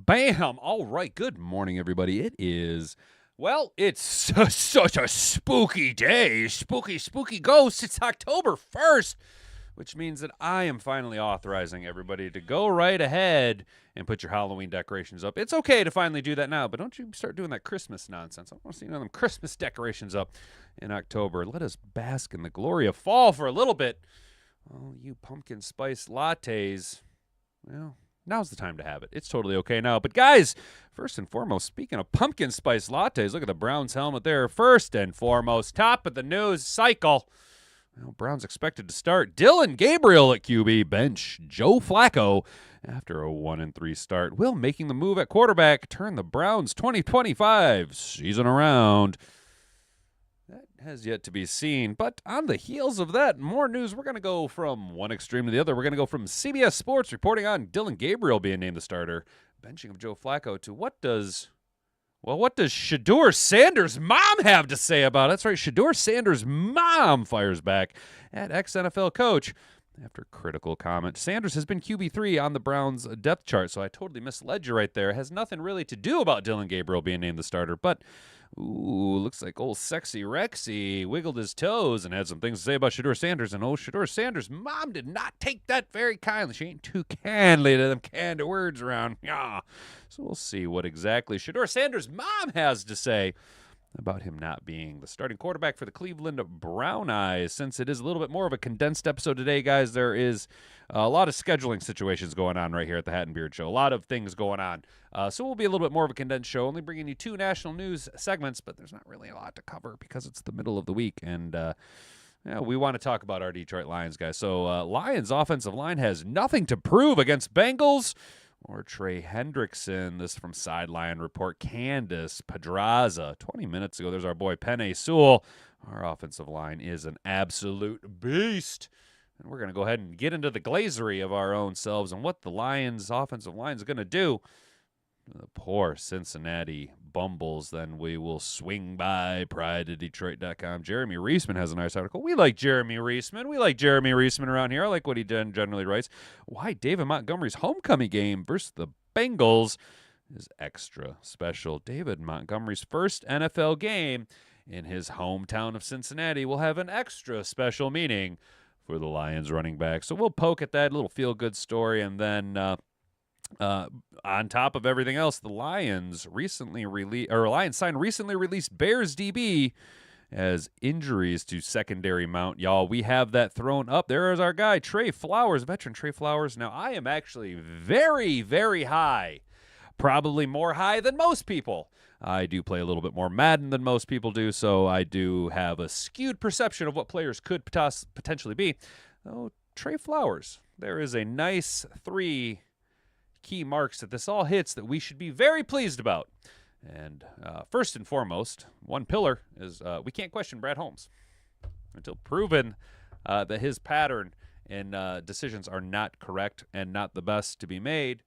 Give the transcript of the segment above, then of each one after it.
Bam! All right, good morning, everybody. It's such a spooky day. Spooky ghosts. It's October 1st, which means that I am finally authorizing everybody to go right ahead and put your Halloween decorations up. It's okay to finally do that now, but don't you start doing that Christmas nonsense. I want to see them Christmas decorations up in October. Let us bask in the glory of fall for a little bit. Oh, you pumpkin spice lattes. Well, now's the time to have it. It's totally okay now. But guys, first and foremost, speaking of pumpkin spice lattes, look at the Browns helmet there. First and foremost, top of the news cycle. Well, Browns expected to start Dillon Gabriel at QB, bench Joe Flacco after a 1-3 start. Will making the move at quarterback turn the Browns 2025 season around? That has yet to be seen. But on the heels of that, more news. We're going to go from one extreme to the other. We're going to go from CBS Sports reporting on Dillon Gabriel being named the starter, benching of Joe Flacco, to what does Shedeur Sanders' mom have to say about it? That's right, Shedeur Sanders' mom fires back at ex-NFL coach after critical comment. Sanders has been QB3 on the Browns' depth chart, so I totally misled you right there. It has nothing really to do about Dillon Gabriel being named the starter, but looks like old Sexy Rexy wiggled his toes and had some things to say about Shedeur Sanders, and Shedeur Sanders' mom did not take that very kindly. She ain't too kindly to them canned words around. Yeah. So we'll see what exactly Shedeur Sanders' mom has to say about him not being the starting quarterback for the Cleveland Brown Eyes. Since it is a little bit more of a condensed episode today, guys, there is a lot of scheduling situations going on right here at the Hat and Beard Show. A lot of things going on. So we'll be a little bit more of a condensed show, only bringing you 2 national news segments, but there's not really a lot to cover because it's the middle of the week, and we want to talk about our Detroit Lions, guys. So Lions offensive line has nothing to prove against Bengals or Trey Hendrickson. This from Sideline Report. Candace Pedraza. 20 minutes ago, there's our boy Penei Sewell. Our offensive line is an absolute beast. And we're going to go ahead and get into the glazery of our own selves and what the Lions offensive line is going to do. The poor Cincinnati Bumbles. Then we will swing by prideofdetroit.com. Jeremy Reisman has a nice article. We like Jeremy Reisman around here. I like what he generally writes. Why David Montgomery's homecoming game versus the Bengals is extra special. David Montgomery's first NFL game in his hometown of Cincinnati will have an extra special meaning for the Lions running back. So we'll poke at that little feel-good story, and then on top of everything else, the Lions recently released Bears DB as injuries to secondary mount. Y'all, we have that thrown up. There is our guy, Tre Flowers, veteran Tre Flowers. Now, I am actually very, very high, probably more high than most people. I do play a little bit more Madden than most people do, so I do have a skewed perception of what players could potentially be. Oh, Tre Flowers, there is a nice 3 key marks that this all hits that we should be very pleased about. And first and foremost, one pillar is we can't question Brad Holmes until proven that his pattern and decisions are not correct and not the best to be made.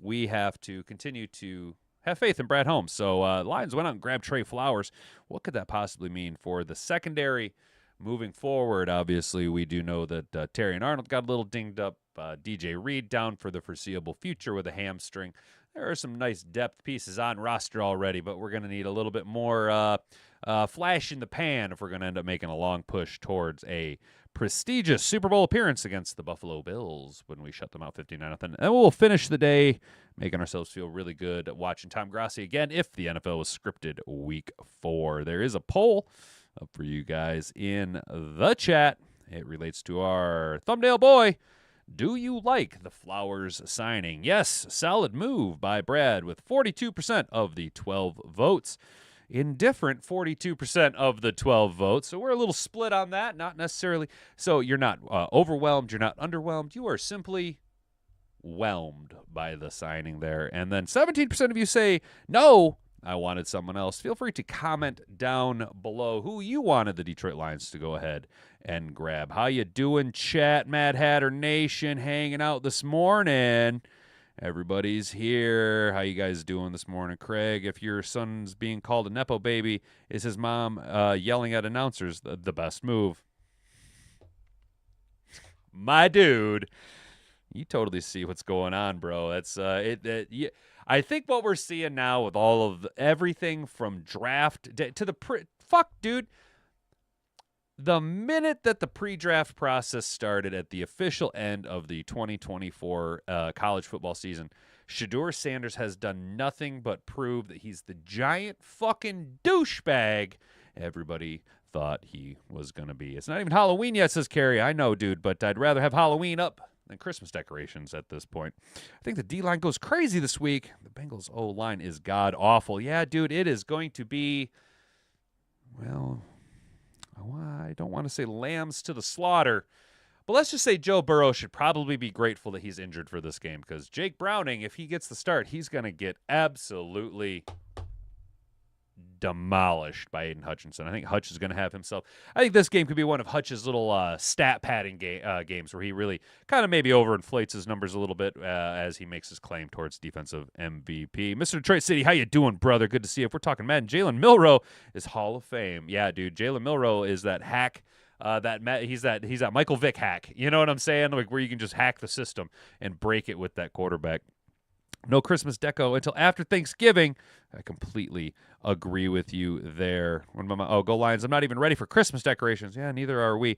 We have to continue to have faith in Brad Holmes. So Lions went out and grabbed Tre Flowers. What could that possibly mean for the secondary moving forward? Obviously, we do know that Terry and Arnold got a little dinged up. DJ Reed down for the foreseeable future with a hamstring. There are some nice depth pieces on roster already, but we're going to need a little bit more flash in the pan if we're going to end up making a long push towards a prestigious Super Bowl appearance against the Buffalo Bills when we shut them out 59-0. And we'll finish the day making ourselves feel really good watching Tom Grassi again if the NFL was scripted week 4. There is a poll up for you guys in the chat. It relates to our thumbnail boy. Do you like the Flowers signing? Yes, solid move by Brad with 42% of the 12 votes. Indifferent, 42% of the 12 votes. So we're a little split on that, not necessarily. So you're not overwhelmed, you're not underwhelmed. You are simply whelmed by the signing there. And then 17% of you say, no, I wanted someone else. Feel free to comment down below who you wanted the Detroit Lions to go ahead and grab. How you doing, chat? Mad Hatter Nation hanging out this morning. Everybody's here. How you guys doing this morning? Craig, if your son's being called a Nepo baby, is his mom yelling at announcers the best move? My dude. You totally see what's going on, bro. That's yeah. I think what we're seeing now with all of everything from draft to the fuck, dude. The minute that the pre-draft process started at the official end of the 2024 college football season, Shedeur Sanders has done nothing but prove that he's the giant fucking douchebag everybody thought he was going to be. It's not even Halloween yet, says Carrie. I know, dude, but I'd rather have Halloween up than Christmas decorations at this point. I think the D-line goes crazy this week. The Bengals O-line is god-awful. Yeah, dude, it is going to be, well, I don't want to say lambs to the slaughter, but let's just say Joe Burrow should probably be grateful that he's injured for this game, because Jake Browning, if he gets the start, he's going to get absolutely demolished by Aiden Hutchinson. I think Hutch is going to have himself. I think this game could be one of Hutch's little stat padding games where he really kind of maybe overinflates his numbers a little bit as he makes his claim towards defensive MVP. Mr. Detroit City, how you doing, brother? Good to see you. If we're talking Madden, Jalen Milroe is Hall of Fame. Yeah, dude, Jalen Milroe is that hack. He's that Michael Vick hack. You know what I'm saying? Like where you can just hack the system and break it with that quarterback. No Christmas deco until after Thanksgiving. I completely agree with you there. Go Lions. I'm not even ready for Christmas decorations. Yeah, neither are we.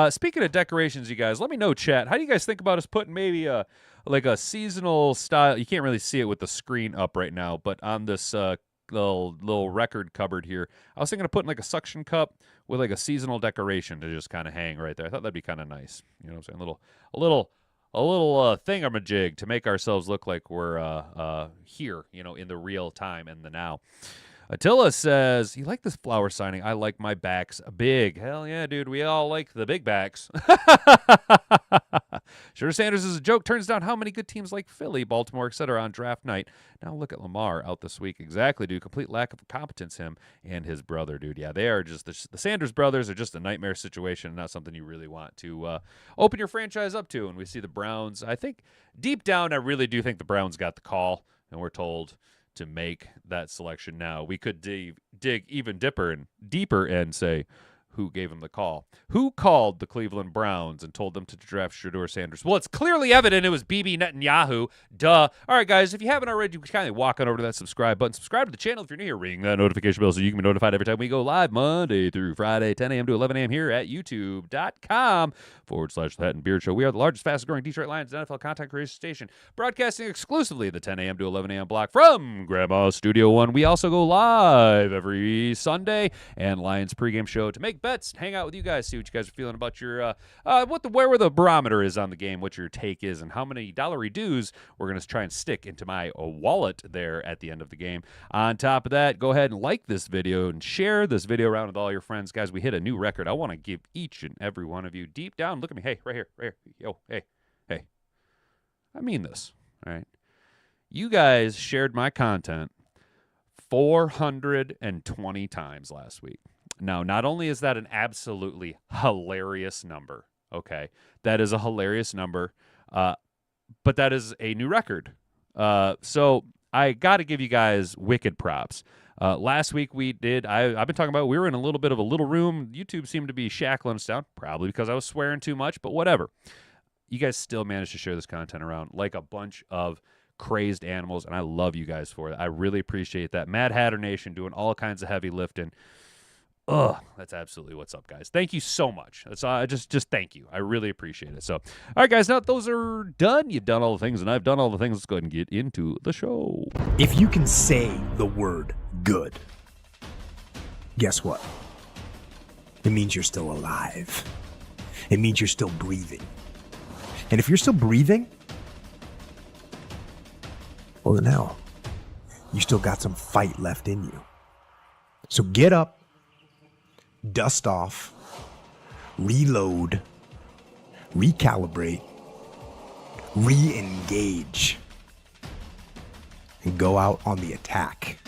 Speaking of decorations, you guys, let me know, chat. How do you guys think about us putting maybe a seasonal style? You can't really see it with the screen up right now, but on this little record cupboard here, I was thinking of putting like a suction cup with like a seasonal decoration to just kind of hang right there. I thought that'd be kind of nice. You know what I'm saying? A little thingamajig to make ourselves look like we're here, in the real time and the now. Attila says, you like this flower signing? I like my backs big. Hell yeah, dude. We all like the big backs. Shedeur Sanders is a joke. Turns down how many good teams like Philly, Baltimore, etc. on draft night. Now look at Lamar out this week. Exactly, dude. Complete lack of competence, him and his brother, dude. Yeah, they are just, the Sanders brothers are just a nightmare situation, not something you really want to open your franchise up to. And we see the Browns. I think deep down, I really do think the Browns got the call, and we're told to make that selection now. We could dig even deeper and say, who gave him the call? Who called the Cleveland Browns and told them to draft Shedeur Sanders? Well, it's clearly evident it was Bibi Netanyahu. Duh. All right, guys, if you haven't already, you can kind of walk on over to that subscribe button. Subscribe to the channel if you're new here. Ring that notification bell so you can be notified every time we go live Monday through Friday, 10 a.m. to 11 a.m. here at youtube.com/The Hat and Beard Show. We are the largest, fastest growing Detroit Lions NFL content creation station, broadcasting exclusively the 10 a.m. to 11 a.m. block from Grandma's Studio One. We also go live every Sunday and Lions pregame show to make bets, hang out with you guys, see what you guys are feeling about your where the barometer is on the game, what your take is, and how many dollary dues we're going to try and stick into my wallet there at the end of the game. On top of that, go ahead and like this video and share this video around with all your friends. Guys, we hit a new record. I want to give each and every one of you deep down, look at me, hey, right here, yo, hey, I mean this, all right? You guys shared my content 420 times last week. Now, not only is that an absolutely hilarious number, okay, that is a hilarious number, but that is a new record. So I got to give you guys wicked props. Last week I've been talking about, we were in a little bit of a little room. YouTube seemed to be shackling us down, probably because I was swearing too much, but whatever. You guys still managed to share this content around like a bunch of crazed animals, and I love you guys for it. I really appreciate that. Mad Hatter Nation doing all kinds of heavy lifting. That's absolutely what's up, guys. Thank you so much. That's just thank you. I really appreciate it. So, all right, guys, now that those are done, you've done all the things, and I've done all the things. Let's go ahead and get into the show. If you can say the word good, guess what? It means you're still alive. It means you're still breathing. And if you're still breathing, well, then hell, you still got some fight left in you. So get up, dust off, reload, recalibrate, re-engage, and go out on the attack.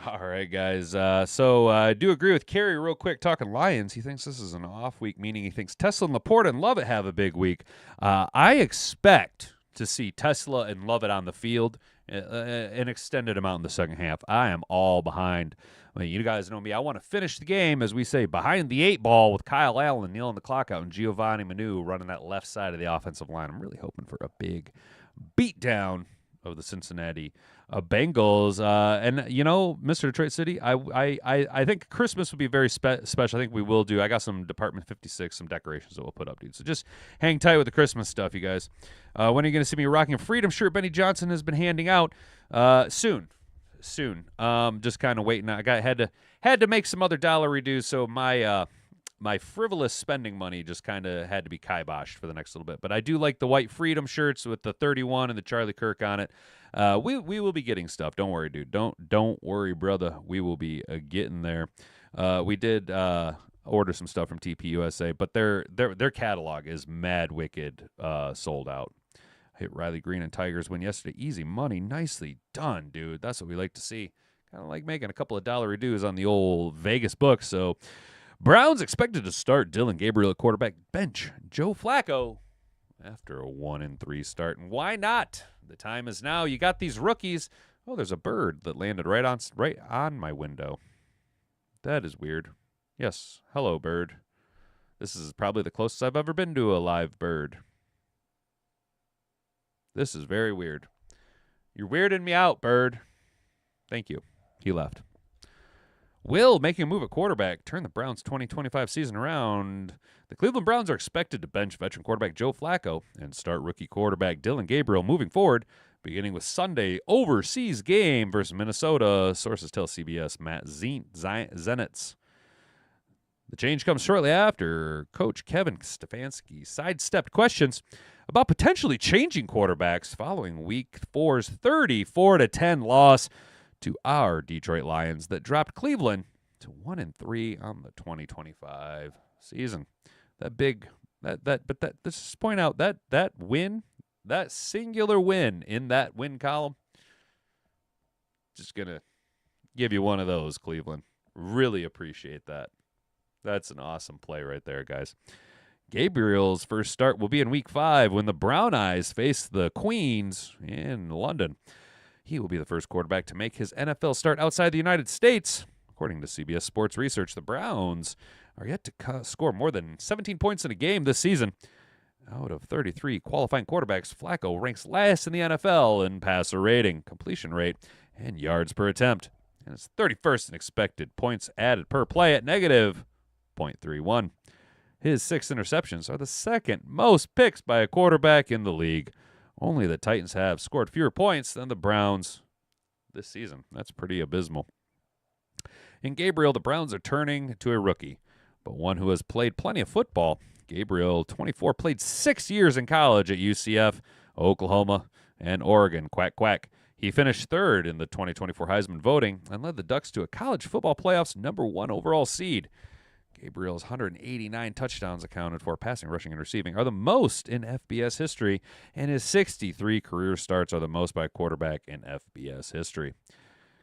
All right, guys. So I do agree with Kerry real quick. Talking Lions, he thinks this is an off week, meaning he thinks Tesla and Laporta and Lovett have a big week. I expect to see Tesla and Lovett on the field an extended amount in the second half. I am all behind. I mean, you guys know me. I want to finish the game, as we say, behind the 8 ball with Kyle Allen kneeling the clock out and Giovanni Manu running that left side of the offensive line. I'm really hoping for a big beatdown of the Cincinnati Bengals. And, you know, Mr. Detroit City, I think Christmas would be very special. I think we will do. I got some Department 56, some decorations that we'll put up, dude. So just hang tight with the Christmas stuff, you guys. When are you going to see me rocking a Freedom shirt Benny Johnson has been handing out? Soon. Just kind of waiting. I had to make some other dollar reduce, so my frivolous spending money just kind of had to be kiboshed for the next little bit. But I do like the white Freedom shirts with the 31 and the Charlie Kirk on it. We will be getting stuff. Don't worry, dude. Don't worry, brother. We will be getting there. We did order some stuff from TPUSA, but their catalog is mad wicked sold out. Hit Riley Green and Tigers win yesterday. Easy money. Nicely done, dude. That's what we like to see. Kind of like making a couple of dollar reduce on the old Vegas books. So Browns expected to start Dillon Gabriel at quarterback, bench Joe Flacco after a 1-3 start. And why not? The time is now. You got these rookies. Oh, there's a bird that landed right on my window. That is weird. Yes. Hello, bird. This is probably the closest I've ever been to a live bird. This is very weird. You're weirding me out, bird. Thank you. He left. Will making a move at quarterback turn the Browns' 2025 season around. The Cleveland Browns are expected to bench veteran quarterback Joe Flacco and start rookie quarterback Dillon Gabriel moving forward, beginning with Sunday overseas game versus Minnesota. Sources tell CBS Matt Zenitz. The change comes shortly after Coach Kevin Stefanski sidestepped questions about potentially changing quarterbacks following Week 4's 34-10 loss to our Detroit Lions that dropped Cleveland to 1-3 on the 2025 season. Let's just point out that win, that singular win in that win column, just gonna give you one of those, Cleveland. Really appreciate that. That's an awesome play right there, guys. Gabriel's first start will be in Week 5 when the Brown Eyes face the Queens in London. He will be the first quarterback to make his NFL start outside the United States. According to CBS Sports Research, the Browns are yet to score more than 17 points in a game this season. Out of 33 qualifying quarterbacks, Flacco ranks last in the NFL in passer rating, completion rate, and yards per attempt, and is 31st in expected points added per play at negative 0.31. His 6 interceptions are the second most picks by a quarterback in the league. Only the Titans have scored fewer points than the Browns this season. That's pretty abysmal. In Gabriel, the Browns are turning to a rookie, but one who has played plenty of football. Gabriel, 24, played 6 years in college at UCF, Oklahoma, and Oregon. Quack, quack. He finished third in the 2024 Heisman voting and led the Ducks to a college football playoff's #1 overall seed. Gabriel's 189 touchdowns accounted for, passing, rushing, and receiving, are the most in FBS history, and his 63 career starts are the most by a quarterback in FBS history.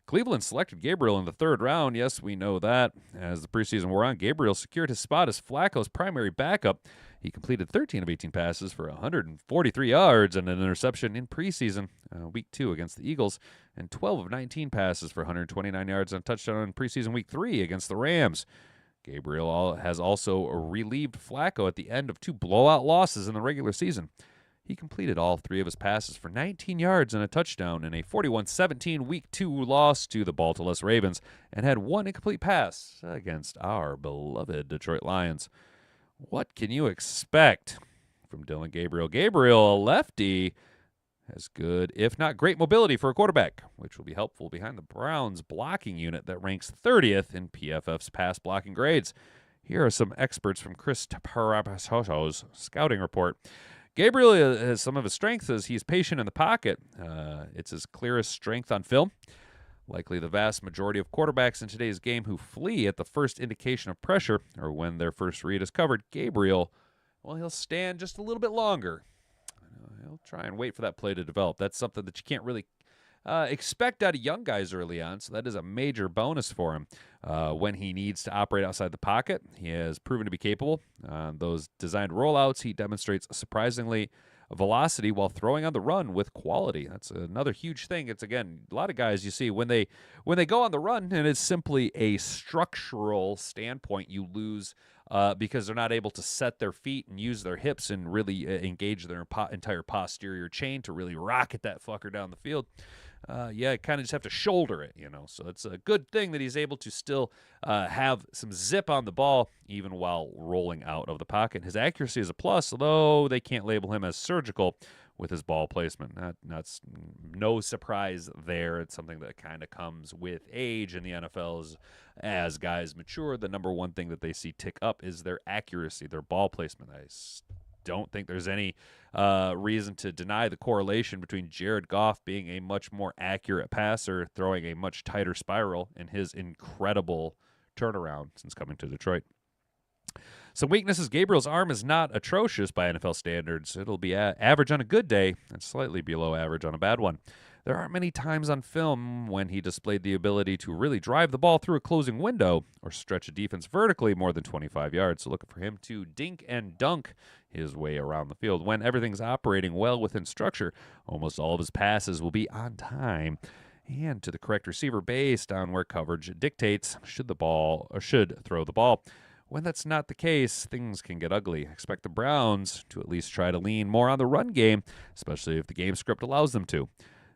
Cleveland selected Gabriel in the 3rd round. Yes, we know that. As the preseason wore on, Gabriel secured his spot as Flacco's primary backup. He completed 13 of 18 passes for 143 yards and an interception in preseason, Week 2 against the Eagles, and 12 of 19 passes for 129 yards and a touchdown in preseason Week 3 against the Rams. Gabriel has also relieved Flacco at the end of 2 blowout losses in the regular season. He completed all 3 of his passes for 19 yards and a touchdown in a 41-17 Week 2 loss to the Baltimore Ravens and had 1 incomplete pass against our beloved Detroit Lions. What can you expect from Dillon Gabriel? Gabriel, a lefty, has good, if not great, mobility for a quarterback, which will be helpful behind the Browns' blocking unit that ranks 30th in PFF's pass blocking grades. Here are some experts from Chris Taparapaso's scouting report. Gabriel has some of his strengths as he's patient in the pocket. It's his clearest strength on film. Likely the vast majority of quarterbacks in today's game who flee at the first indication of pressure or when their first read is covered. Gabriel, well, he'll stand just a little bit longer. He'll try and wait for that play to develop. That's something that you can't really expect out of young guys early on, so that is a major bonus for him. When he needs to operate outside the pocket, he has proven to be capable. Those designed rollouts, he demonstrates surprisingly velocity while throwing on the run with quality. That's another huge thing. It's, again, a lot of guys you see when they go on the run, and it's simply a structural standpoint, you lose because they're not able to set their feet and use their hips and really engage their entire posterior chain to really rocket that fucker down the field. Kind of just have to shoulder it, So it's a good thing that he's able to still have some zip on the ball even while rolling out of the pocket. His accuracy is a plus, although they can't label him as surgical with his ball placement. That's no surprise there. It's something that kind of comes with age in the NFL. As guys mature, the number one thing that they see tick up is their accuracy, their ball placement. I don't think there's any reason to deny the correlation between Jared Goff being a much more accurate passer, throwing a much tighter spiral, and his incredible turnaround since coming to Detroit. Some weaknesses: Gabriel's arm is not atrocious by NFL standards. It'll be average on a good day and slightly below average on a bad one. There aren't many times on film when he displayed the ability to really drive the ball through a closing window or stretch a defense vertically more than 25 yards. So looking for him to dink and dunk his way around the field. When everything's operating well within structure, almost all of his passes will be on time and to the correct receiver based on where coverage dictates should throw the ball. When that's not the case, things can get ugly. Expect the Browns to at least try to lean more on the run game, especially if the game script allows them to.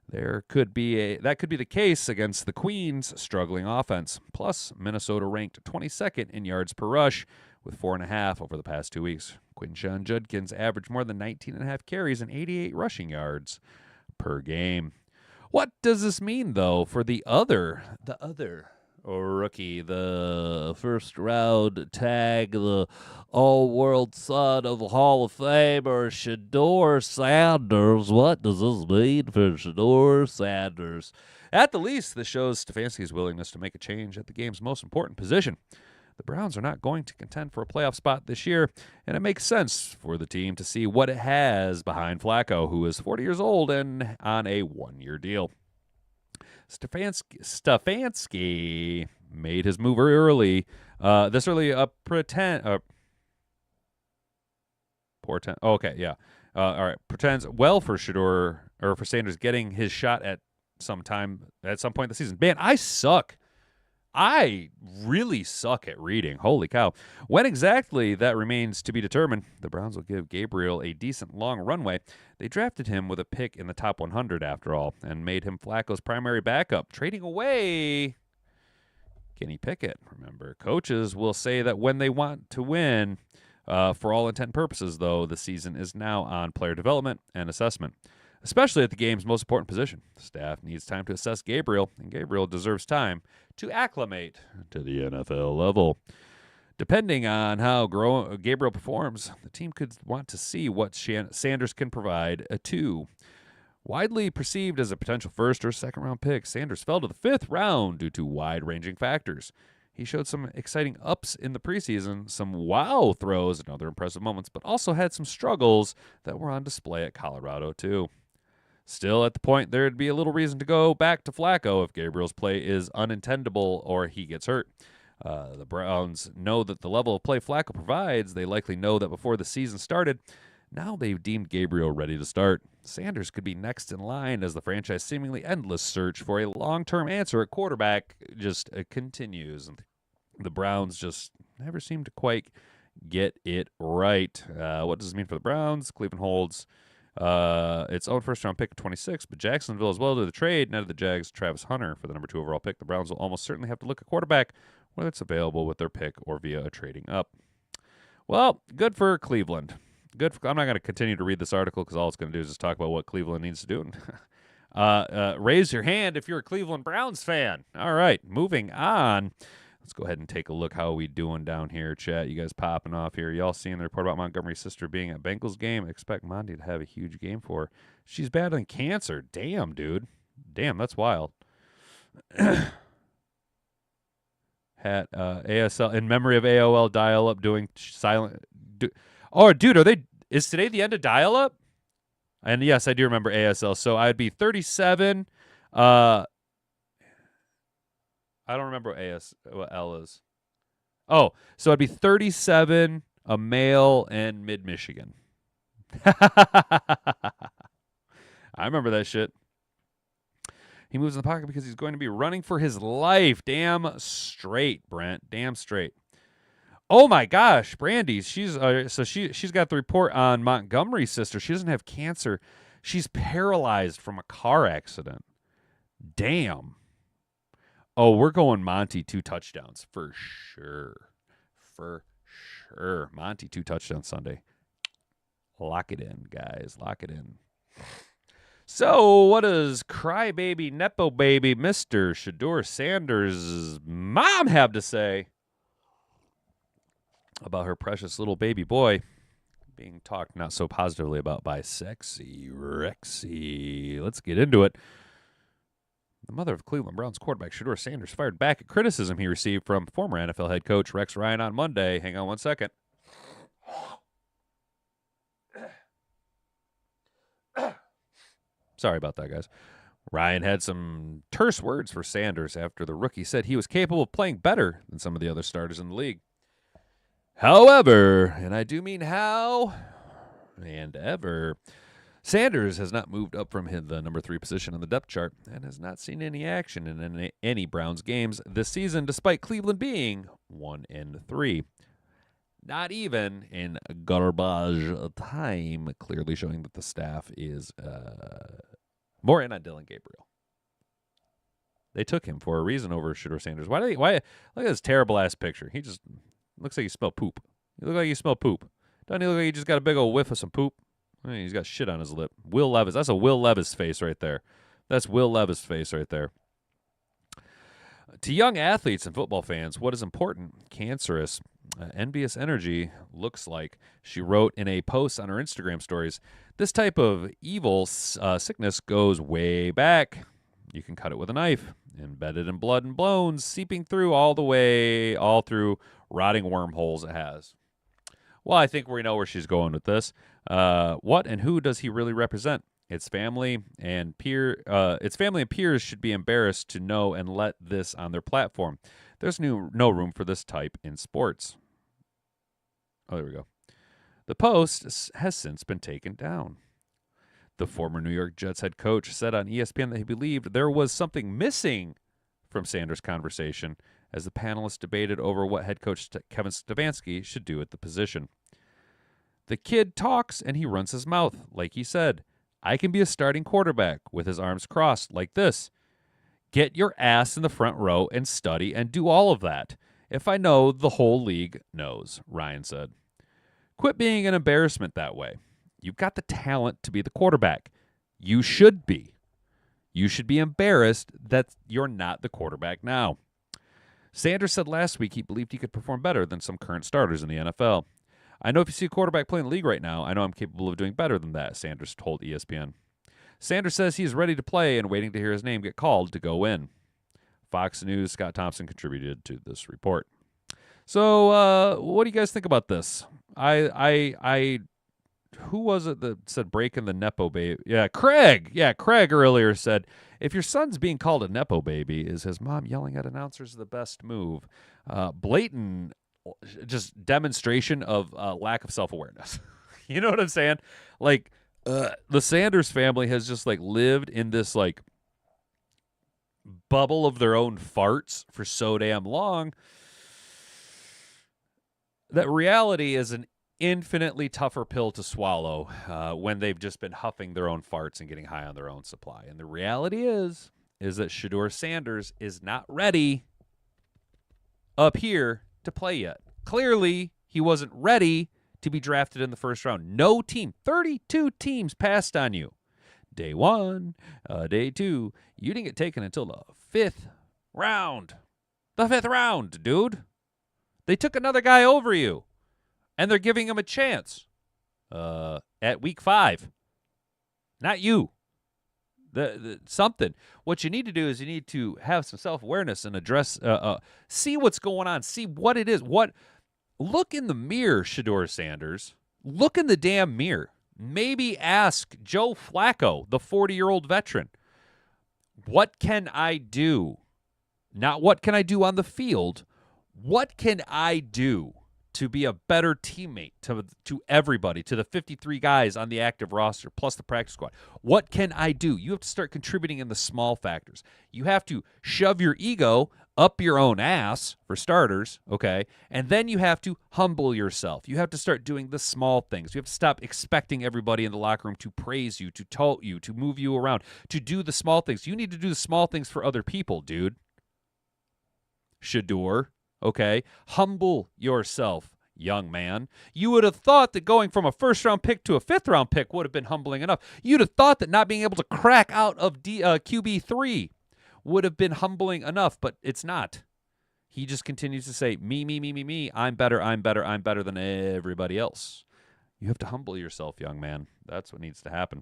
That could be the case against the Queens' struggling offense. Plus, Minnesota ranked 22nd in yards per rush with 4.5 over the past 2 weeks. Quinshon Judkins averaged more than 19.5 carries and 88 rushing yards per game. What does this mean, though, for the other rookie, the first-round tag, the all-world son of the Hall of Famer, Shedeur Sanders? What does this mean for Shedeur Sanders? At the least, this shows Stefanski's willingness to make a change at the game's most important position. The Browns are not going to contend for a playoff spot this year, and it makes sense for the team to see what it has behind Flacco, who is 40 years old and on a one-year deal. Stefanski made his move early. Pretends well for Shedeur or for Sanders getting his shot at some point this season. Man, I suck. I really suck at reading. Holy cow. When exactly that remains to be determined. The Browns will give Gabriel a decent long runway. They drafted him with a pick in the top 100 after all, and made him Flacco's primary backup, trading away Kenny Pickett. Remember, coaches will say that when they want to win. For all intent and purposes, though, the season is now on player development and assessment, especially at the game's most important position. The staff needs time to assess Gabriel, and Gabriel deserves time to acclimate to the NFL level. Depending on how Gabriel performs, the team could want to see what Sanders can provide too. Widely perceived as a potential first or second round pick, Sanders fell to the 5th round due to wide-ranging factors. He showed some exciting ups in the preseason, some wow throws and other impressive moments, but also had some struggles that were on display at Colorado too. Still, at the point, there'd be a little reason to go back to Flacco if Gabriel's play is unintendable or he gets hurt. The Browns know that the level of play Flacco provides, they likely know that before the season started. Now they've deemed Gabriel ready to start. Sanders could be next in line as the franchise's seemingly endless search for a long-term answer at quarterback just continues. The Browns just never seem to quite get it right. What does this mean for the Browns? Cleveland holds its own first-round pick at 26, but Jacksonville as well to the trade netted the Jags Travis Hunter for the number 2 overall pick. The Browns will almost certainly have to look at quarterback, whether it's available with their pick or via a trading up. Well, good for Cleveland. I'm not going to continue to read this article because all it's going to do is just talk about what Cleveland needs to do. Raise your hand if you're a Cleveland Browns fan. All right, moving on. Let's go ahead and take a look. How are we doing down here, chat? You guys popping off here. Y'all seeing the report about Montgomery's sister being at Bengals game? Expect Monty to have a huge game for her. She's battling cancer. Damn, dude. Damn, that's wild. Hat ASL in memory of AOL dial-up doing silent. Is today the end of dial-up? And yes, I do remember ASL. So I'd be 37. I don't remember what L is. Oh, so I'd be 37, a male, and mid-Michigan. I remember that shit. He moves in the pocket because he's going to be running for his life. Damn straight, Brent. Damn straight. Oh my gosh, Brandy. She's got the report on Montgomery's sister. She doesn't have cancer. She's paralyzed from a car accident. Damn. Oh, we're going Monty 2 touchdowns for sure. For sure. Monty 2 touchdowns Sunday. Lock it in, guys. Lock it in. So, what does crybaby, nepo baby, Mr. Shedeur Sanders' mom have to say about her precious little baby boy being talked not so positively about by Sexy Rexy? Let's get into it. The mother of Cleveland Browns quarterback Shedeur Sanders fired back at criticism he received from former NFL head coach Rex Ryan on Monday. Hang on one second. Sorry about that, guys. Ryan had some terse words for Sanders after the rookie said he was capable of playing better than some of the other starters in the league. However, and I do mean how and ever, Sanders has not moved up from the number 3 position on the depth chart and has not seen any action in any Browns games this season, despite Cleveland being 1-3. Not even in garbage time, clearly showing that the staff is more in on Dillon Gabriel. They took him for a reason over Shedeur Sanders. Why? Look at this terrible-ass picture. He just looks like you smell poop. You look like you smell poop. Doesn't he look like he just got a big old whiff of some poop? I mean, he's got shit on his lip. Will Levis. That's a Will Levis face right there. That's Will Levis' face right there. To young athletes and football fans, what is important, cancerous, envious energy looks like, she wrote in a post on her Instagram stories. This type of evil sickness goes way back. You can cut it with a knife, embedded in blood and bones, seeping through all through rotting wormholes it has. Well, I think we know where she's going with this. What and who does he really represent? Its family and peers should be embarrassed to know and let this on their platform. There's no room for this type in sports. Oh, there we go. The post has since been taken down. The former New York Jets head coach said on ESPN that he believed there was something missing from Sanders' conversation as the panelists debated over what head coach Kevin Stefanski should do at the position. The kid talks and he runs his mouth, like he said. I can be a starting quarterback with his arms crossed like this. Get your ass in the front row and study and do all of that. If I know, the whole league knows, Ryan said. Quit being an embarrassment that way. You've got the talent to be the quarterback. You should be. You should be embarrassed that you're not the quarterback now. Sanders said last week he believed he could perform better than some current starters in the NFL. I know if you see a quarterback playing the league right now, I know I'm capable of doing better than that, Sanders told ESPN. Sanders says he is ready to play and waiting to hear his name get called to go in. Fox News' Scott Thompson contributed to this report. So, what do you guys think about this? Who was it that said breaking the Nepo baby? Yeah, Craig. Yeah, Craig earlier said, if your son's being called a Nepo baby, is his mom yelling at announcers the best move? Blatant just demonstration of lack of self-awareness. You know what I'm saying? Like, the Sanders family has just, like, lived in this, like, bubble of their own farts for so damn long that reality is an infinitely tougher pill to swallow when they've just been huffing their own farts and getting high on their own supply. And the reality is that Shedeur Sanders is not ready up here to play yet. Clearly, he wasn't ready to be drafted in the first round. No team, 32 teams passed on you. Day 1, day 2, you didn't get taken until the 5th round. The 5th round, dude. They took another guy over you, and they're giving him a chance at week 5. Not you. Something. What you need to do is you need to have some self-awareness and address, see what's going on, see what it is. Look in the mirror, Shedeur Sanders. Look in the damn mirror. Maybe ask Joe Flacco, the 40-year-old veteran, what can I do? Not what can I do on the field. What can I do to be a better teammate to everybody, to the 53 guys on the active roster, plus the practice squad? What can I do? You have to start contributing in the small factors. You have to shove your ego up your own ass, for starters, okay? And then you have to humble yourself. You have to start doing the small things. You have to stop expecting everybody in the locker room to praise you, to tote you, to move you around, to do the small things. You need to do the small things for other people, dude. Shedeur, okay? Humble yourself, young man. You would have thought that going from a first-round pick to a fifth-round pick would have been humbling enough. You'd have thought that not being able to crack out of QB3 would have been humbling enough, but it's not. He just continues to say, me, I'm better than everybody else. You have to humble yourself, young man. That's what needs to happen.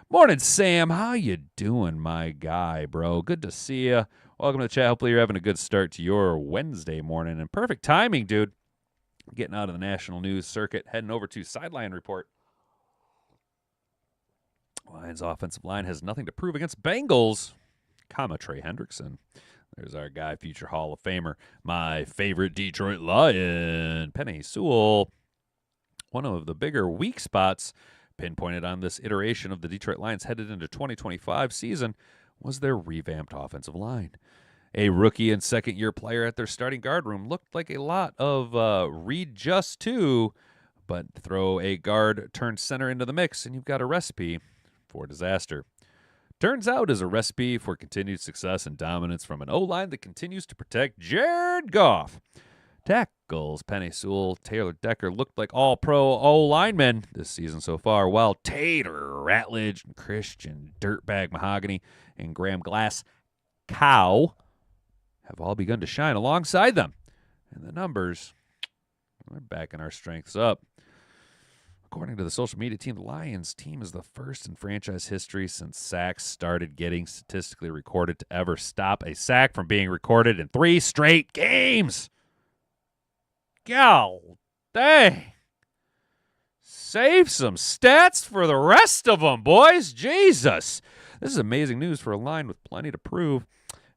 Morning, Sam. How you doing, my guy, bro? Good to see you. Welcome to the chat. Hopefully you're having a good start to your Wednesday morning. And perfect timing, dude. Getting out of the national news circuit, heading over to Sideline Report. Lions offensive line has nothing to prove against Bengals, Trey Hendrickson. There's our guy, future Hall of Famer, my favorite Detroit Lion, Penei Sewell. One of the bigger weak spots pinpointed on this iteration of the Detroit Lions headed into 2025 season was their revamped offensive line. A rookie and second-year player at their starting guard room looked like a lot of read just to, but throw a guard turned center into the mix, and you've got a recipe for disaster. Turns out is a recipe for continued success and dominance from an O-line that continues to protect Jared Goff. Tackles, Penei Sewell, Taylor Decker looked like all-pro O-linemen this season so far, while Tater Ratledge and Christian Dirtbag Mahogany and Graham Glass Cow have all begun to shine alongside them. And the numbers, they're backing our strengths up. According to the social media team, the Lions team is the first in franchise history since sacks started getting statistically recorded to ever stop a sack from being recorded in 3 straight games. God dang. Save some stats for the rest of them, boys. Jesus. This is amazing news for a line with plenty to prove,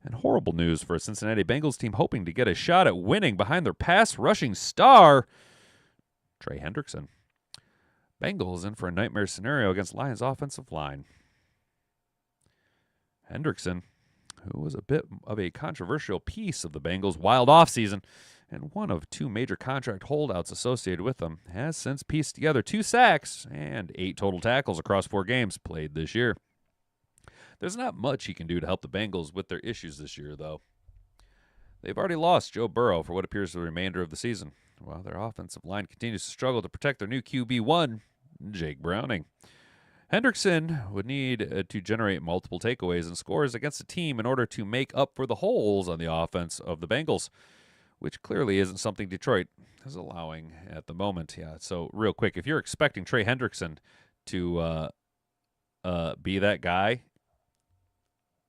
and horrible news for a Cincinnati Bengals team hoping to get a shot at winning behind their pass rushing star, Trey Hendrickson. Bengals in for a nightmare scenario against Lions' offensive line. Hendrickson, who was a bit of a controversial piece of the Bengals' wild offseason and one of 2 major contract holdouts associated with them, has since pieced together 2 sacks and 8 total tackles across 4 games played this year. There's not much he can do to help the Bengals with their issues this year, though. They've already lost Joe Burrow for what appears to be the remainder of the season, while their offensive line continues to struggle to protect their new QB1, Jake Browning. Hendrickson would need to generate multiple takeaways and scores against the team in order to make up for the holes on the offense of the Bengals, which clearly isn't something Detroit is allowing at the moment. Yeah, so real quick, if you're expecting Trey Hendrickson to be that guy,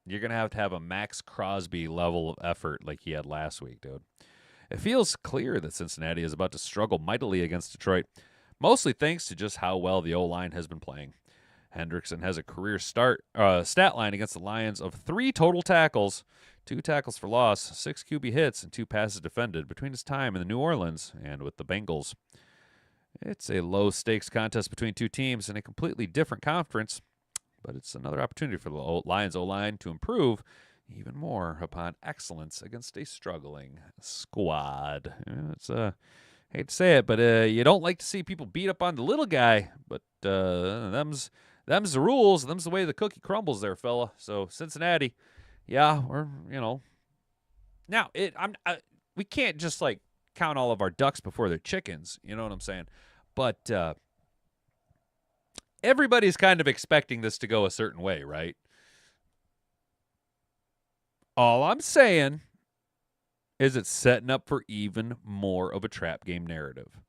you're going to have a Max Crosby level of effort like he had last week, dude. It feels clear that Cincinnati is about to struggle mightily against Detroit, mostly thanks to just how well the O-line has been playing. Hendrickson has a career stat line against the Lions of 3 total tackles, 2 tackles for loss, 6 QB hits, and 2 passes defended between his time in the New Orleans and with the Bengals. It's a low-stakes contest between 2 teams in a completely different conference, but it's another opportunity for the Lions O-line to improve even more upon excellence against a struggling squad. It's hate to say it, but you don't like to see people beat up on the little guy, but them's the rules. Them's the way the cookie crumbles there, fella. So Cincinnati, yeah, we're, now we can't just like count all of our ducks before they're chickens. You know what I'm saying? But everybody's kind of expecting this to go a certain way, right? All I'm saying is it's setting up for even more of a trap game narrative.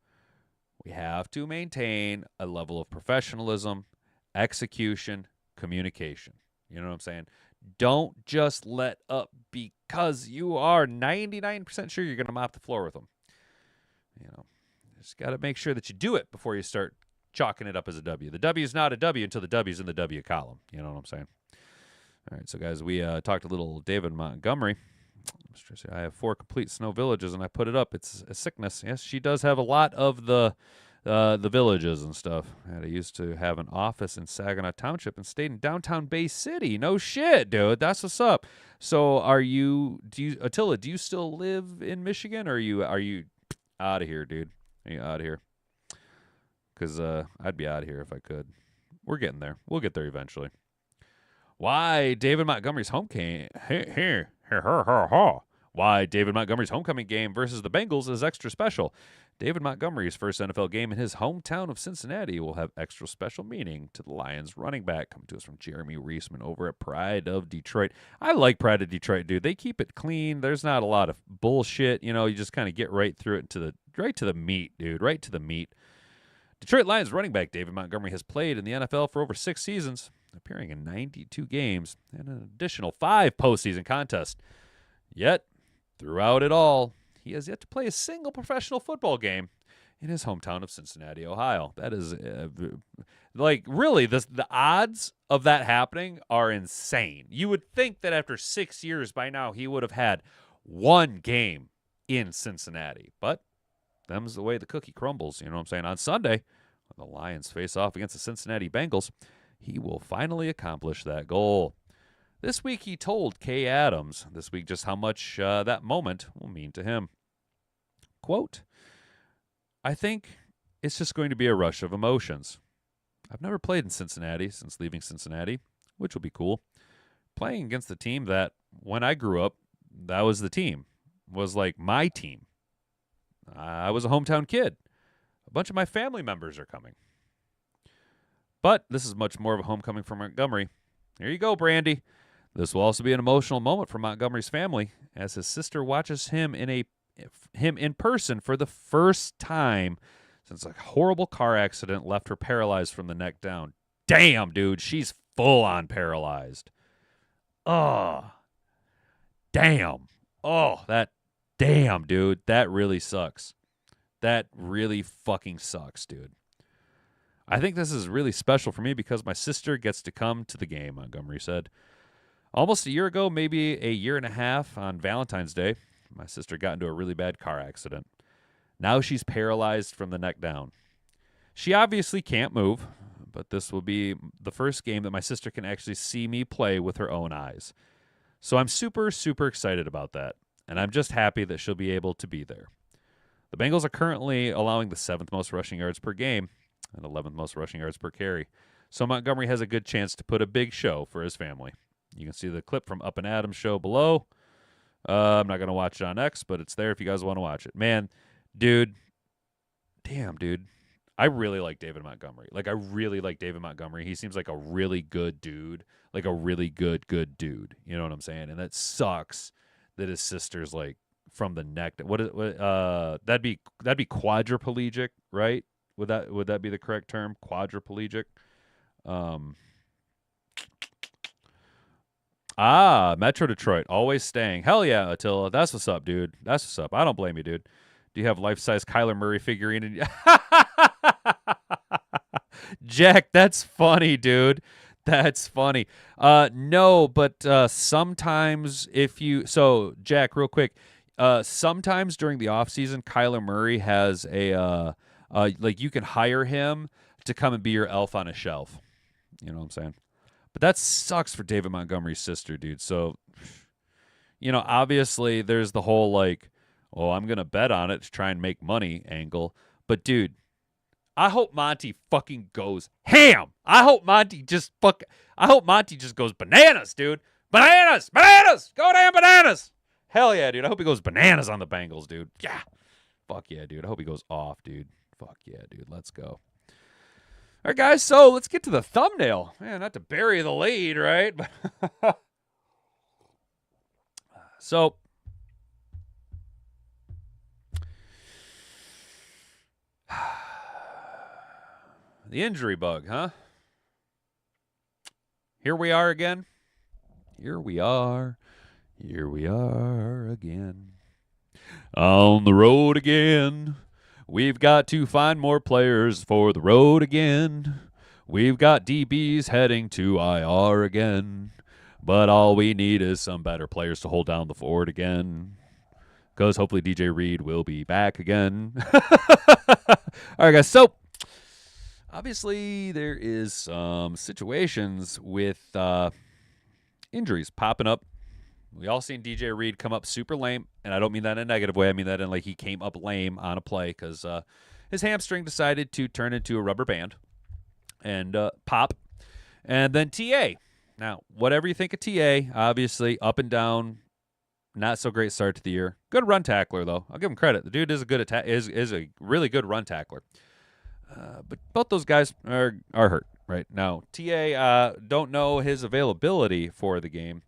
We have to maintain a level of professionalism, execution, communication. You know what I'm saying? Don't just let up because you are 99% sure you're going to mop the floor with them. Just got to make sure that you do it before you start chalking it up as a W. The W is not a W until the W is in the W column. You know what I'm saying? All right, so guys, we talked a little David Montgomery. I have 4 complete snow villages, and I put it up. It's a sickness. Yes, she does have a lot of the villages and stuff. And I used to have an office in Saginaw Township and stayed in downtown Bay City. No shit, dude. That's what's up. So Attila, do you still live in Michigan, or are you out of here, dude? Are you out of here? Because I'd be out of here if I could. We're getting there. We'll get there eventually. Why David Montgomery's homecoming? Why David Montgomery's homecoming game versus the Bengals is extra special. David Montgomery's first NFL game in his hometown of Cincinnati will have extra special meaning to the Lions running back. Coming to us from Jeremy Reisman over at Pride of Detroit. I like Pride of Detroit, dude. They keep it clean. There's not a lot of bullshit. You know, you just kind of get right through it right to the meat, dude. Right to the meat. Detroit Lions running back David Montgomery has played in the NFL for over 6 seasons, appearing in 92 games and an additional 5 postseason contests. Yet, throughout it all, he has yet to play a single professional football game in his hometown of Cincinnati, Ohio. That is, really, the odds of that happening are insane. You would think that after 6 years by now, he would have had 1 game in Cincinnati. But them's the way the cookie crumbles, you know what I'm saying? On Sunday, when the Lions face off against the Cincinnati Bengals, he will finally accomplish that goal. This week he told Kay Adams just how much that moment will mean to him. Quote, I think it's just going to be a rush of emotions. I've never played in Cincinnati since leaving Cincinnati, which will be cool. Playing against the team that, when I grew up, that was the team, was like my team. I was a hometown kid. A bunch of my family members are coming. But this is much more of a homecoming for Montgomery. Here you go, Brandy. This will also be an emotional moment for Montgomery's family as his sister watches him in person for the first time since a horrible car accident left her paralyzed from the neck down. Damn, dude, she's full on paralyzed. Oh, damn. Oh, damn, dude, that really sucks. That really fucking sucks, dude. I think this is really special for me because my sister gets to come to the game, Montgomery said. Almost a year ago, maybe a year and a half, on Valentine's Day, my sister got into a really bad car accident. Now she's paralyzed from the neck down. She obviously can't move, but this will be the first game that my sister can actually see me play with her own eyes. So I'm super, super excited about that, and I'm just happy that she'll be able to be there. The Bengals are currently allowing the 7th most rushing yards per game and 11th most rushing yards per carry. So Montgomery has a good chance to put a big show for his family. You can see the clip from Up and Adam's show below. I'm not going to watch it on X, but it's there if you guys want to watch it. Man, dude, damn, dude. I really like David Montgomery. I really like David Montgomery. He seems like a really good dude. Like a really good dude. You know what I'm saying? And that sucks that his sister's from the neck. That'd be quadriplegic, right? Would that be the correct term? Quadriplegic. Metro Detroit, always staying. Hell yeah, Attila. That's what's up, dude. That's what's up. I don't blame you, dude. Do you have life-size Kyler Murray figurine in Jack, that's funny, dude. That's funny. No, but sometimes Jack, real quick, sometimes during the offseason, Kyler Murray has you can hire him to come and be your elf on a shelf. You know what I'm saying? But that sucks for David Montgomery's sister, dude. So, obviously there's the whole I'm going to bet on it to try and make money angle. But, dude, I hope Monty fucking goes ham. I hope Monty just goes bananas, dude. Bananas! Go damn bananas! Hell yeah, dude. I hope he goes bananas on the Bengals, dude. Yeah. Fuck yeah, dude. I hope he goes off, dude. Fuck yeah, dude. Let's go. All right, guys, so let's get to the thumbnail. Man, not to bury the lead, right? So, the injury bug, huh? Here we are again. Here we are again. On the road again. We've got to find more players for the road again. We've got DBs heading to IR again. But all we need is some better players to hold down the fort again. Because hopefully DJ Reed will be back again. All right, guys. So, obviously, there is some situations with injuries popping up. We all seen DJ Reed come up super lame, and I don't mean that in a negative way. I mean that in like he came up lame on a play because his hamstring decided to turn into a rubber band and pop. And then TA. Now, whatever you think of TA, obviously up and down, not so great start to the year. Good run tackler though. I'll give him credit. The dude is a good is a really good run tackler. But both those guys are hurt right now. TA don't know his availability for the game.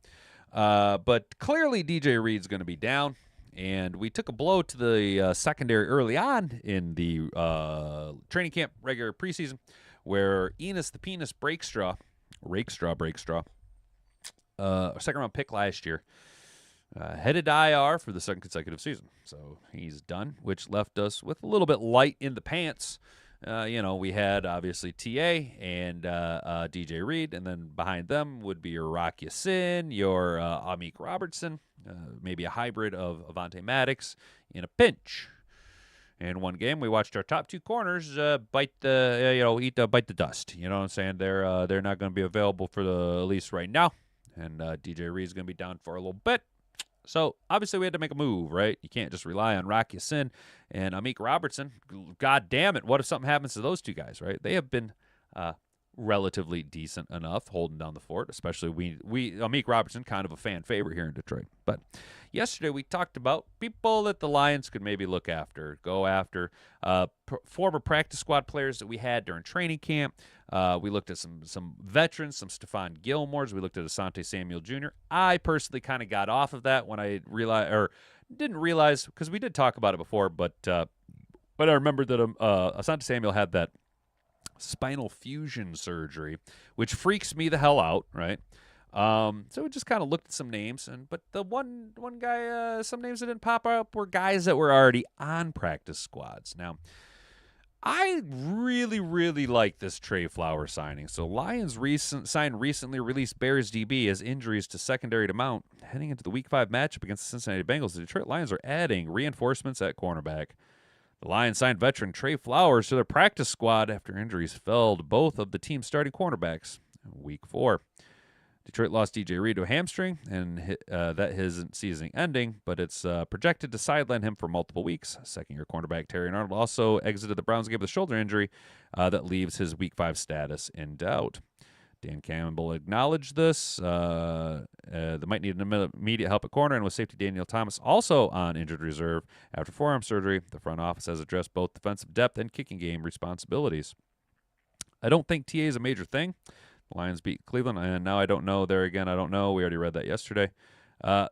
But clearly DJ Reed's going to be down, and we took a blow to the secondary early on in the training camp regular preseason where Enos the Penis Rakestraw, second-round pick last year, headed to IR for the second consecutive season. So he's done, which left us with a little bit light in the pants. We had obviously TA and DJ Reed, and then behind them would be your Rock Ya-Sin, your Amik Robertson, maybe a hybrid of Avonte Maddox in a pinch. In one game, we watched our top two corners bite the dust. You know what I'm saying? They're not going to be available for at least right now, and DJ Reed's going to be down for a little bit. So, obviously, we had to make a move, right? You can't just rely on Rock Ya-Sin and Amik Robertson. God damn it, what if something happens to those two guys, right? They have been relatively decent enough holding down the fort, especially Amik Robertson, kind of a fan favorite here in Detroit. But yesterday we talked about people that the Lions could maybe go after, former practice squad players that we had during training camp. We looked at some veterans, some Stephon Gilmores. We looked at Asante Samuel Jr. I personally kind of got off of that when I didn't realize, because we did talk about it before, but I remembered that Asante Samuel had that spinal fusion surgery, which freaks me the hell out, right? So we just kind of looked at some names, but the one guy, some names that didn't pop up were guys that were already on practice squads. Now, I really, really like this Tre Flowers signing. So Lions recently released Bears DB as injuries to secondary to mount. Heading into the Week 5 matchup against the Cincinnati Bengals, the Detroit Lions are adding reinforcements at cornerback. The Lions signed veteran Tre Flowers to their practice squad after injuries felled both of the team's starting cornerbacks in Week 4. Detroit lost DJ Reed to a hamstring, and that isn't season ending, but it's projected to sideline him for multiple weeks. Second-year cornerback Terry Arnold also exited the Browns game with a shoulder injury that leaves his Week 5 status in doubt. Dan Campbell acknowledged this. They might need an immediate help at corner, and with safety Daniel Thomas also on injured reserve after forearm surgery, the front office has addressed both defensive depth and kicking game responsibilities. I don't think TA is a major thing. The Lions beat Cleveland, and now I don't know. There again, I don't know. We already read that yesterday.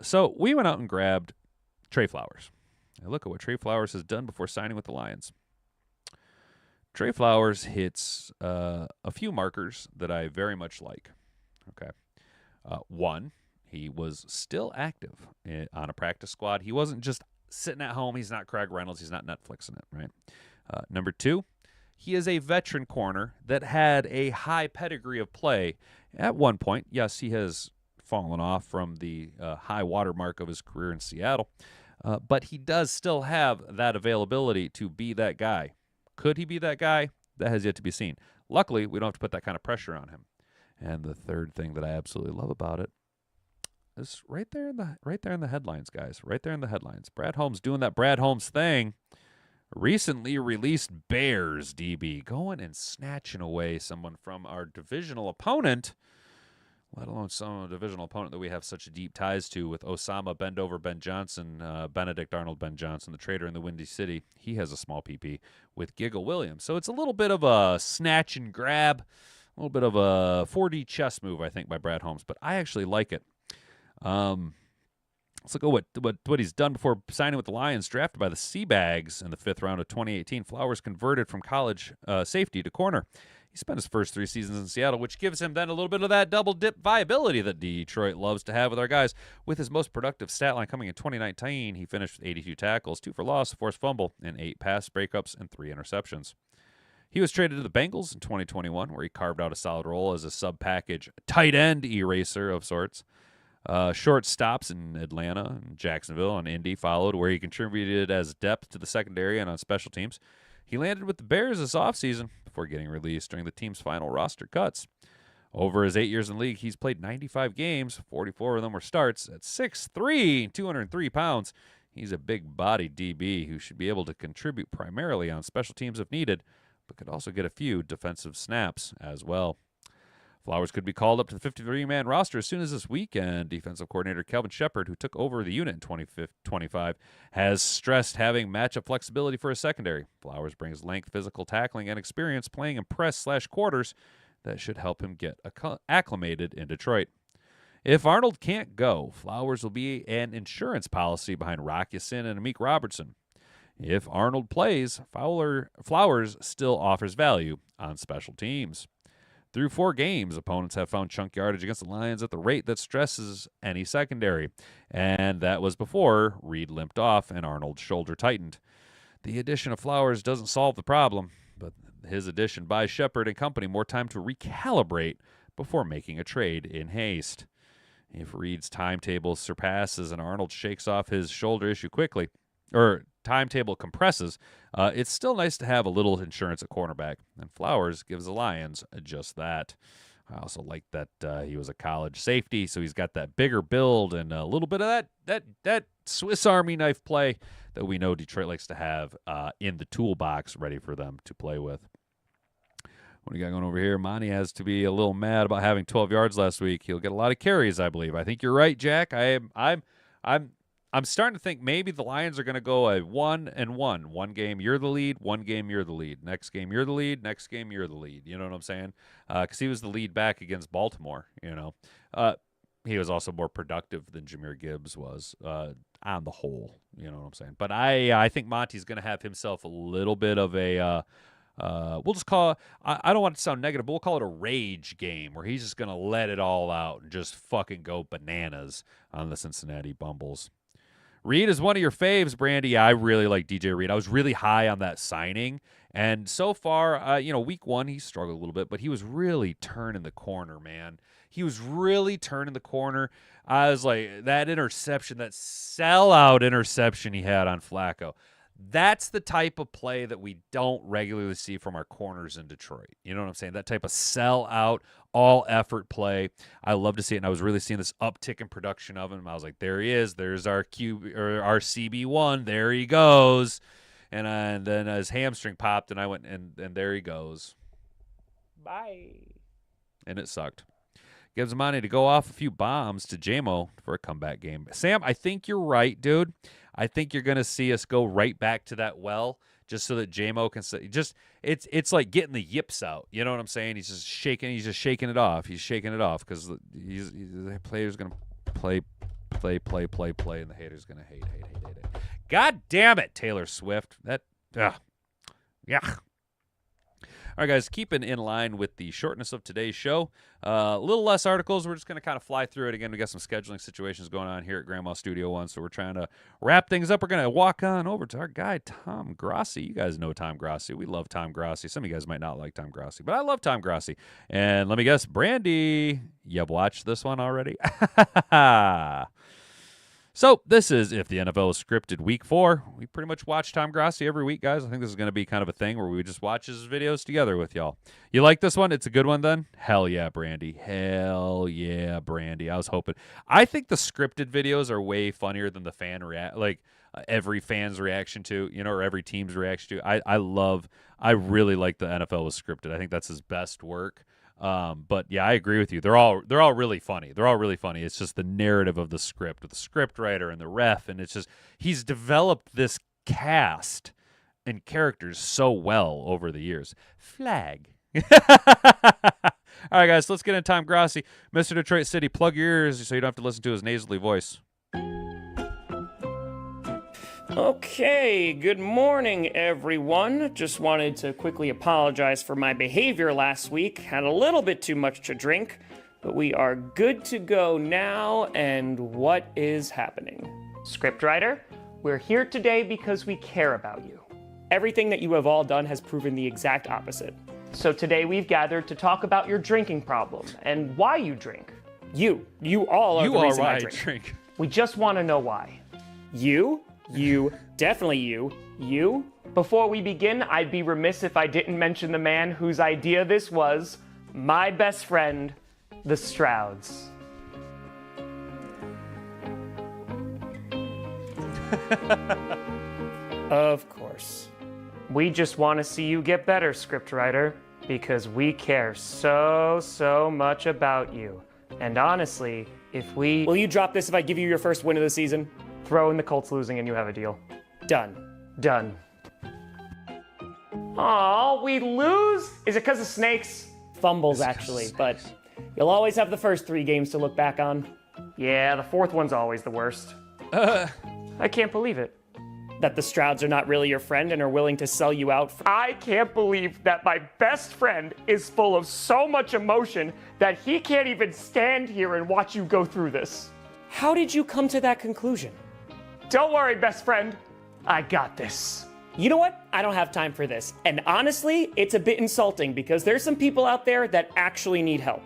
So we went out and grabbed Tre Flowers. Now look at what Tre Flowers has done before signing with the Lions. Tre Flowers hits a few markers that I very much like. Okay. One, he was still active on a practice squad. He wasn't just sitting at home. He's not Craig Reynolds. He's not Netflixing it, right? Number two, he is a veteran corner that had a high pedigree of play. At one point, yes, he has fallen off from the high water mark of his career in Seattle, but he does still have that availability to be that guy. Could he be that guy? That has yet to be seen. Luckily, we don't have to put that kind of pressure on him. And the third thing that I absolutely love about it is right there in the headlines, guys. Right there in the headlines. Brad Holmes doing that Brad Holmes thing. Recently released Bears DB, going and snatching away someone from our divisional opponent, let alone some divisional opponent that we have such deep ties to with Osama Bendover Ben Johnson, Benedict Arnold Ben Johnson, the trader in the Windy City. He has a small PP with Giggle Williams. So it's a little bit of a snatch and grab, a little bit of a 4D chess move, I think, by Brad Holmes. But I actually like it. Let's look at what he's done before signing with the Lions. Drafted by the Seabags in the 5th round of 2018, Flowers converted from college safety to corner. He spent his first 3 seasons in Seattle, which gives him then a little bit of that double-dip viability that Detroit loves to have with our guys. With his most productive stat line coming in 2019, he finished with 82 tackles, 2 for loss, a forced fumble, and 8 pass breakups and 3 interceptions. He was traded to the Bengals in 2021, where he carved out a solid role as a sub-package tight end eraser of sorts. Short stops in Atlanta, and Jacksonville, and Indy followed, where he contributed as depth to the secondary and on special teams. He landed with the Bears this offseason before getting released during the team's final roster cuts. Over his 8 years in the league, he's played 95 games, 44 of them were starts. At 6'3", 203 pounds, he's a big-bodied DB who should be able to contribute primarily on special teams if needed, but could also get a few defensive snaps as well. Flowers could be called up to the 53-man roster as soon as this weekend. Defensive coordinator Kelvin Shepard, who took over the unit in 2025, has stressed having matchup flexibility for his secondary. Flowers brings length, physical tackling, and experience playing in press/quarters that should help him get acclimated in Detroit. If Arnold can't go, Flowers will be an insurance policy behind Rock Ya-Sin and Amik Robertson. If Arnold plays, Flowers still offers value on special teams. Through 4 games, opponents have found chunk yardage against the Lions at the rate that stresses any secondary, and that was before Reed limped off and Arnold's shoulder tightened. The addition of Flowers doesn't solve the problem, but his addition buys Shepard and company more time to recalibrate before making a trade in haste. If Reed's timetable surpasses and Arnold shakes off his shoulder issue quickly, or timetable compresses, it's still nice to have a little insurance at cornerback, and Flowers gives the Lions just that. I also like that he was a college safety, so he's got that bigger build and a little bit of that Swiss Army knife play that we know Detroit likes to have in the toolbox ready for them to play with. What do you got going over here? Monty has to be a little mad about having 12 yards last week. He'll get a lot of carries, I believe. I think you're right, Jack. I'm starting to think maybe the Lions are going to go a 1-1. One game you're the lead, one game you're the lead. Next game you're the lead, next game you're the lead. You know what I'm saying? Because he was the lead back against Baltimore. You know, he was also more productive than Jahmyr Gibbs was on the whole. You know what I'm saying? But I think Monty's going to have himself a little bit of a. We'll just call it, I don't want it to sound negative, but we'll call it a rage game where he's just going to let it all out and just fucking go bananas on the Cincinnati Bumbles. Reed is one of your faves, Brandy. Yeah, I really like DJ Reed. I was really high on that signing. And so far, week 1, he struggled a little bit, but he was really turning the corner, man. He was really turning the corner. I was like, that interception, that sellout interception he had on Flacco, that's the type of play that we don't regularly see from our corners in Detroit. You know what I'm saying? That type of sell-out, all-effort play. I love to see it, and I was really seeing this uptick in production of him. I was like, there he is. There's our our CB1. There he goes. And then his hamstring popped, and I went, and there he goes. Bye. And it sucked. Gives him money to go off a few bombs to JMO for a comeback game. Sam, I think you're right, dude. I think you're going to see us go right back to that well just so that JMO can say, it's like getting the yips out. You know what I'm saying? He's just shaking it off. He's shaking it off because the player's going to play, and the hater's going to hate. God damn it, Taylor Swift. Yeah. All right, guys, keeping in line with the shortness of today's show, a little less articles. We're just going to kind of fly through it. Again, we got some scheduling situations going on here at Grandma Studio One, so we're trying to wrap things up. We're going to walk on over to our guy, Tom Grassi. You guys know Tom Grassi. We love Tom Grassi. Some of you guys might not like Tom Grassi, but I love Tom Grassi. And let me guess, Brandy, you've watched this one already? So this is If the NFL is Scripted Week 4. We pretty much watch Tom Grassi every week, guys. I think this is going to be kind of a thing where we just watch his videos together with y'all. You like this one? It's a good one then? Hell yeah, Brandy. Hell yeah, Brandy. I was hoping. I think the scripted videos are way funnier than the every fan's reaction to, or every team's reaction to. I really like the NFL was scripted. I think that's his best work. But yeah, I agree with you. They're all really funny. They're all really funny. It's just the narrative of the script with the script writer and the ref. And it's just, he's developed this cast and characters so well over the years. Flag. All right, guys, let's get into Tom Grassi. Mr. Detroit City, plug your ears so you don't have to listen to his nasally voice. Okay, good morning, everyone. Just wanted to quickly apologize for my behavior last week. Had a little bit too much to drink, but we are good to go now, and what is happening? Scriptwriter, we're here today because we care about you. Everything that you have all done has proven the exact opposite. So today we've gathered to talk about your drinking problem and why you drink. You all are the reason I drink. We just want to know why. You, definitely you. Before we begin, I'd be remiss if I didn't mention the man whose idea this was, my best friend, the Strouds. Of course. We just want to see you get better, scriptwriter, because we care so much about you. And honestly, Will you drop this if I give you your first win of the season? Throw in the Colts losing and you have a deal. Done. Aw, we lose? Is it because of snakes? Fumbles, actually, but you'll always have the first 3 games to look back on. Yeah, the 4th one's always the worst. I can't believe it. That the Strouds are not really your friend and are willing to sell you out. I can't believe that my best friend is full of so much emotion that he can't even stand here and watch you go through this. How did you come to that conclusion? Don't worry, best friend. I got this. You know what? I don't have time for this. And honestly, it's a bit insulting because there's some people out there that actually need help.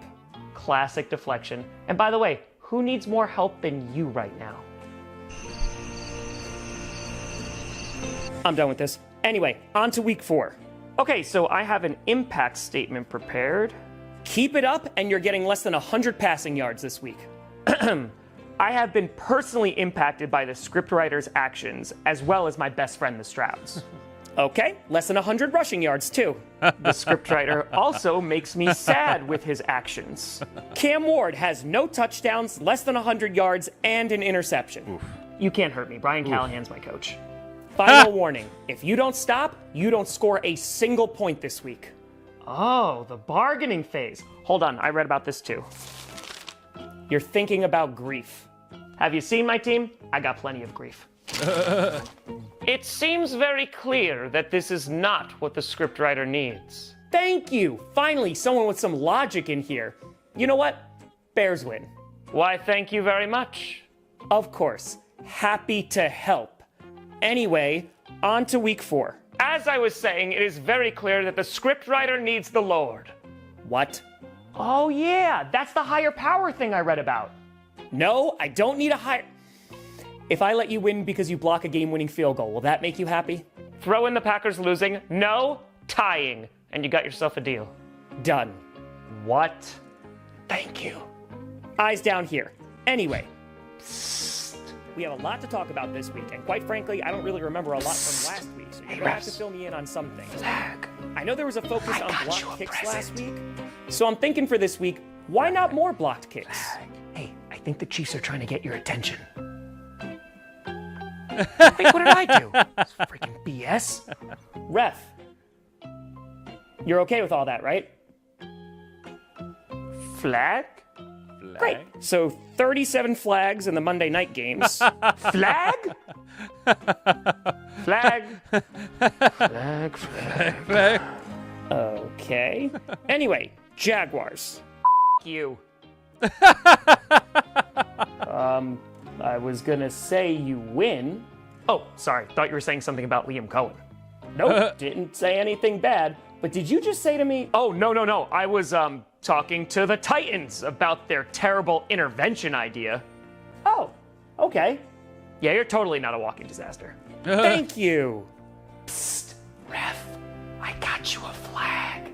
Classic deflection. And by the way, who needs more help than you right now? I'm done with this. Anyway, on to week 4. Okay, so I have an impact statement prepared. Keep it up and you're getting less than 100 passing yards this week. I have been personally impacted by the scriptwriter's actions, as well as my best friend, the Strouds. Okay, less than 100 rushing yards, too. The scriptwriter also makes me sad with his actions. Cam Ward has no touchdowns, less than 100 yards, and an interception. Oof. You can't hurt me. Brian Callahan's my coach. Final warning. If you don't stop, you don't score a single point this week. Oh, the bargaining phase. Hold on, I read about this too. You're thinking about grief. Have you seen my team? I got plenty of grief. It seems very clear that this is not what the scriptwriter needs. Thank you! Finally, someone with some logic in here. You know what? Bears win. Why, thank you very much. Of course. Happy to help. Anyway, on to week 4. As I was saying, it is very clear that the scriptwriter needs the Lord. What? Oh yeah, that's the higher power thing I read about. No, I don't need a higher... If I let you win because you block a game-winning field goal, will that make you happy? Throw in the Packers losing. No, tying. And you got yourself a deal. Done. What? Thank you. Eyes down here. Anyway. We have a lot to talk about this week, and quite frankly, I don't really remember a lot from last week, so you're going to have to fill me in on some things. Flag. I know there was a focus on blocked kicks last week, so I'm thinking for this week, why not more blocked kicks? Flag. Hey, I think the Chiefs are trying to get your attention. Wait, what did I do? It's freaking BS. Ref, you're okay with all that, right? Flag? Great. So 37 flags in the Monday night games. Flag? Flag. Okay. Anyway, Jaguars. You. I was gonna say you win. Oh, sorry. Thought you were saying something about Liam Cohen. Nope, didn't say anything bad. But did you just say to me... Oh, no. I was, talking to the Titans about their terrible intervention idea. Oh, okay. Yeah, you're totally not a walking disaster. Thank you. Psst, ref. I got you a flag.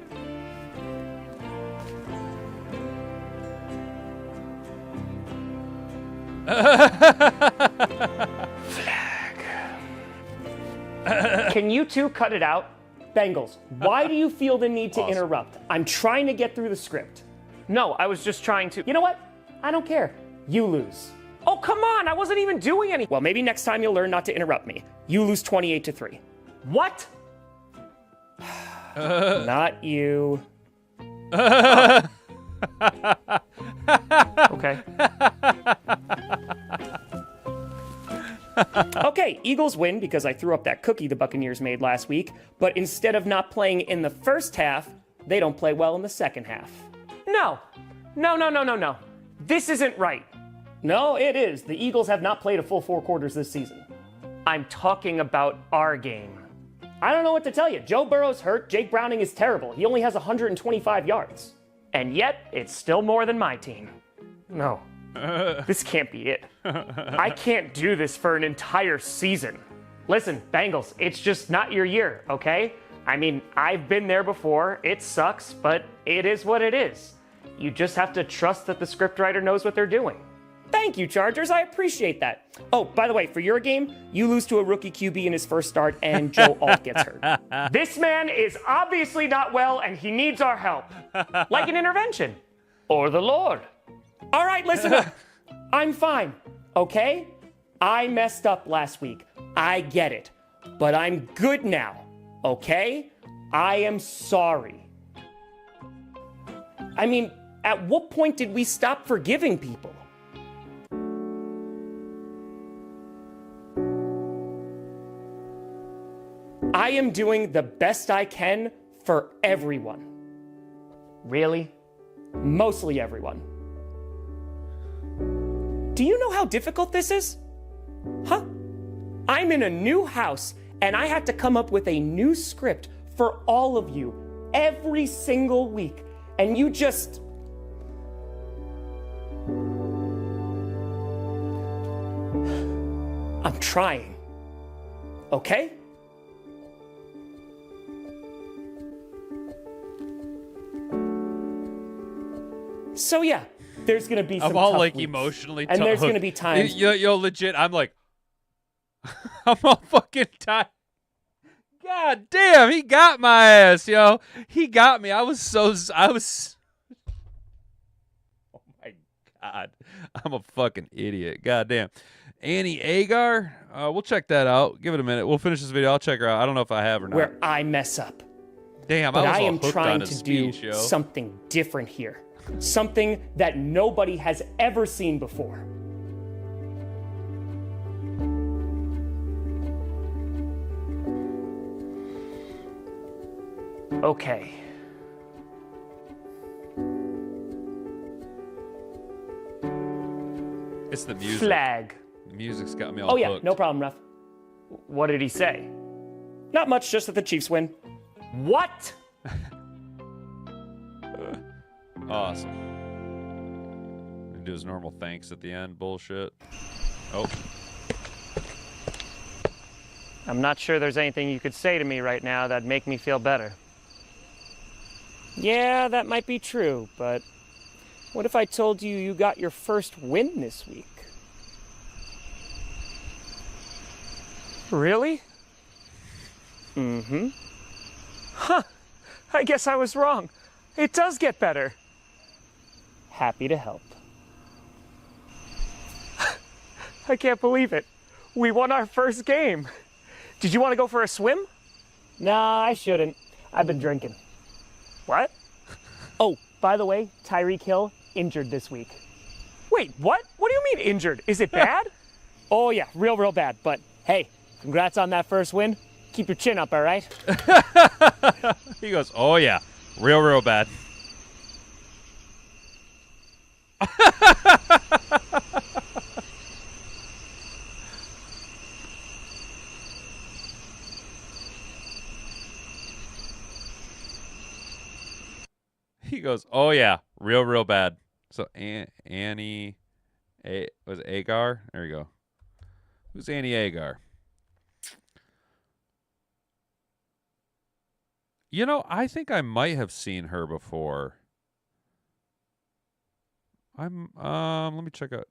Flag. Can you two cut it out? Bengals, why do you feel the need to interrupt? I'm trying to get through the script. No, I was just trying to... You know what? I don't care. You lose. Oh, come on. I wasn't even doing any... Well, maybe next time you'll learn not to interrupt me. You lose 28-3. What? Not you. Okay. Okay, Eagles win because I threw up that cookie the Buccaneers made last week, but instead of not playing in the first half, they don't play well in the second half. No. This isn't right. No, it is. The Eagles have not played a full 4 quarters this season. I'm talking about our game. I don't know what to tell you. Joe Burrow's hurt. Jake Browning is terrible. He only has 125 yards. And yet, it's still more than my team. No. This can't be it. I can't do this for an entire season. Listen, Bengals, it's just not your year, okay? I mean, I've been there before. It sucks, but it is what it is. You just have to trust that the scriptwriter knows what they're doing. Thank you, Chargers. I appreciate that. Oh, by the way, for your game, you lose to a rookie QB in his first start, and Joe Alt gets hurt. This man is obviously not well, and he needs our help. Like an intervention. Or the Lord. All right, listen up. I'm fine, okay? I messed up last week. I get it. But I'm good now, okay? I am sorry. I mean, at what point did we stop forgiving people? I am doing the best I can for everyone. Really? Mostly everyone. Do you know how difficult this is? Huh? I'm in a new house, and I had to come up with a new script for all of you every single week. And you just... I'm trying. Okay? So yeah, there's gonna be some I'm all tough like weeks. emotionally and there's gonna be times. Yo, legit. I'm like, I'm all fucking tired. God damn, he got my ass, yo. He got me. I was. Oh my god, I'm a fucking idiot. God damn. Annie Agar. We'll check that out. Give it a minute. We'll finish this video. I'll check her out. I don't know if I have or not. Where I mess up. Damn, But I was I all am hooked trying on his to speech, do yo. something different here. Something that nobody has ever seen before. Okay. It's the music. Flag. The music's got me all Oh yeah, hooked. no problem, ref. What did he say? Not much, just that the Chiefs win. What? Awesome. Do his normal thanks at the end. Bullshit. Oh. I'm not sure there's anything you could say to me right now that'd make me feel better. Yeah, that might be true, but what if I told you you got your first win this week? Really? Mm-hmm. Huh. I guess I was wrong. It does get better. Happy to help. I can't believe it. We won our first game. Did you want to go for a swim? Nah, I shouldn't. I've been drinking. What? Oh, by the way, Tyreek Hill injured this week. Wait, what? What do you mean injured? Is it bad? Oh yeah, real bad. But hey, congrats on that first win. Keep your chin up, all right? He goes, oh yeah, real bad. He goes, oh yeah, real bad. So Annie, was it Agar? There you go. Who's Annie Agar? You know, I think I might have seen her before. Let me check out.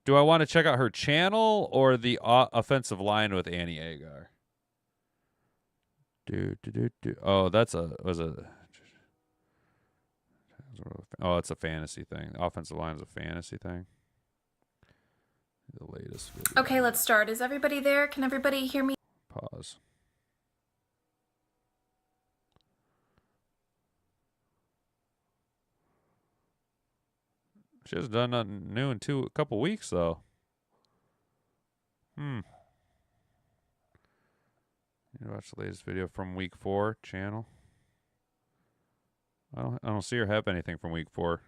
Do I want to check out her channel or the offensive line with Annie Agar? Oh, it's a fantasy thing. The offensive line is a fantasy thing. The latest video. Okay, let's start. Is everybody there? Can everybody hear me? Pause. She hasn't done nothing new in a couple weeks though. You watch the latest video from week 4 channel. I don't see her have anything from week 4.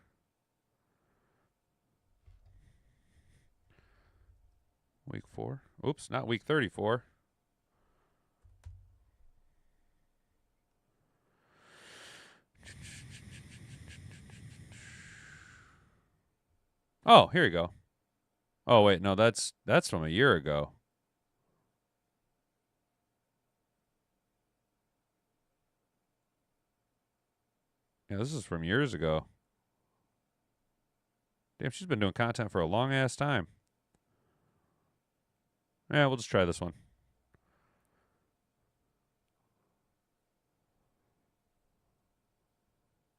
Week 4? Oops, not week 34. Oh, here you go. Oh, wait, no, that's from a year ago. Yeah, this is from years ago. Damn, she's been doing content for a long-ass time. Yeah, we'll just try this one.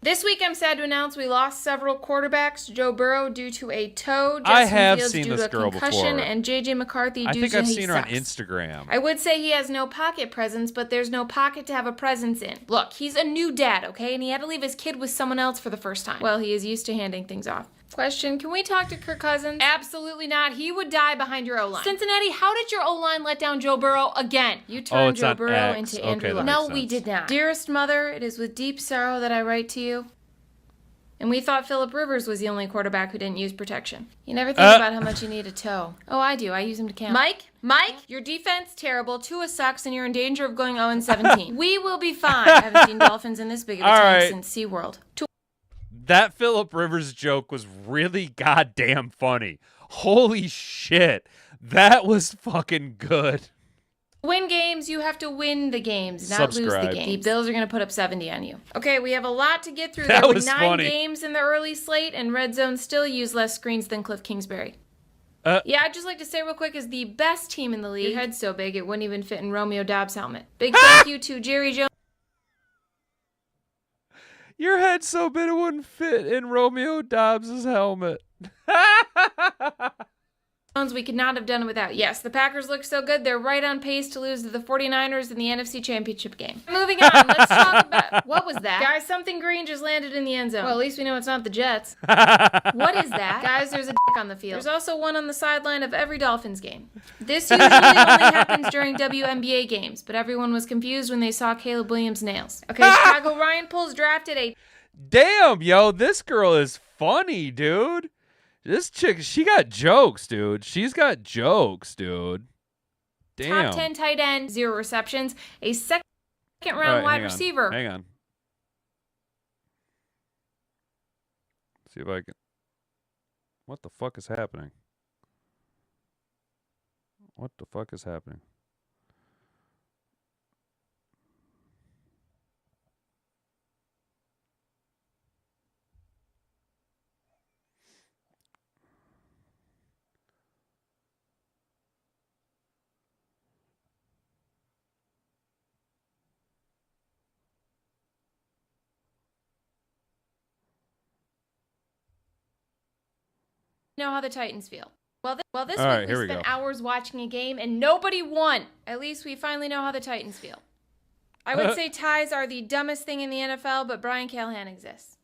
This week, I'm sad to announce we lost several quarterbacks. Joe Burrow due to a toe, Justin I have Fields seen due this to a girl concussion, before. and J.J. McCarthy I due think to I've he seen her on sucks. Instagram. I would say he has no pocket presence, but there's no pocket to have a presence in. Look, he's a new dad, okay? And he had to leave his kid with someone else for the first time. Well, he is used to handing things off. Question, can we talk to Kirk Cousins? Absolutely not. He would die behind your O-line. Cincinnati, how did your O-line let down Joe Burrow again? You turned Joe on Burrow X. into Okay, Andrew that Luck. makes No, we sense. did not. Dearest mother, it is with deep sorrow that I write to you. And we thought Phillip Rivers was the only quarterback who didn't use protection. You never think about how much you need a toe. Oh, I do. I use him to count. Mike, your defense terrible. Tua sucks, and you're in danger of going 0-17. We will be fine. I haven't seen dolphins in this big of a All tank right. since SeaWorld. That Phillip Rivers joke was really goddamn funny. Holy shit. That was fucking good. Win games, you have to win the games, not lose the Subscribe. games. The Bills are going to put up 70 on you. Okay, we have a lot to get through. That There were was 9 funny. games in the early slate, and Red Zone still used less screens than Cliff Kingsbury. Yeah, I'd just like to say real quick, as the best team in the league, your head's so big it wouldn't even fit in Romeo Dobbs' helmet. Big thank you to Jerry Jones. Your head so big it wouldn't fit in Romeo Dobbs' helmet. We could not have done it without. Yes, the Packers look so good, they're right on pace to lose to the 49ers in the NFC Championship game. Moving on, let's talk about... What was that? Guys, something green just landed in the end zone. Well, at least we know it's not the Jets. What is that? Guys, there's a dick on the field. There's also one on the sideline of every Dolphins game. This usually only happens during WNBA games, but everyone was confused when they saw Caleb Williams' nails. Okay, Chicago Ryan Poles drafted a... Damn, yo, this girl is funny, dude. This chick, she got jokes, dude. She's got jokes, dude. Damn. Top 10 tight end, 0 receptions, a second All round right, wide hang on, receiver. Hang on. See if I can. What the fuck is happening? What the fuck is happening? Know how the Titans feel. Well, this All week right, here we we spent go. hours watching a game and nobody won. At least we finally know how the Titans feel. I would say ties are the dumbest thing in the NFL, but Brian Callahan exists.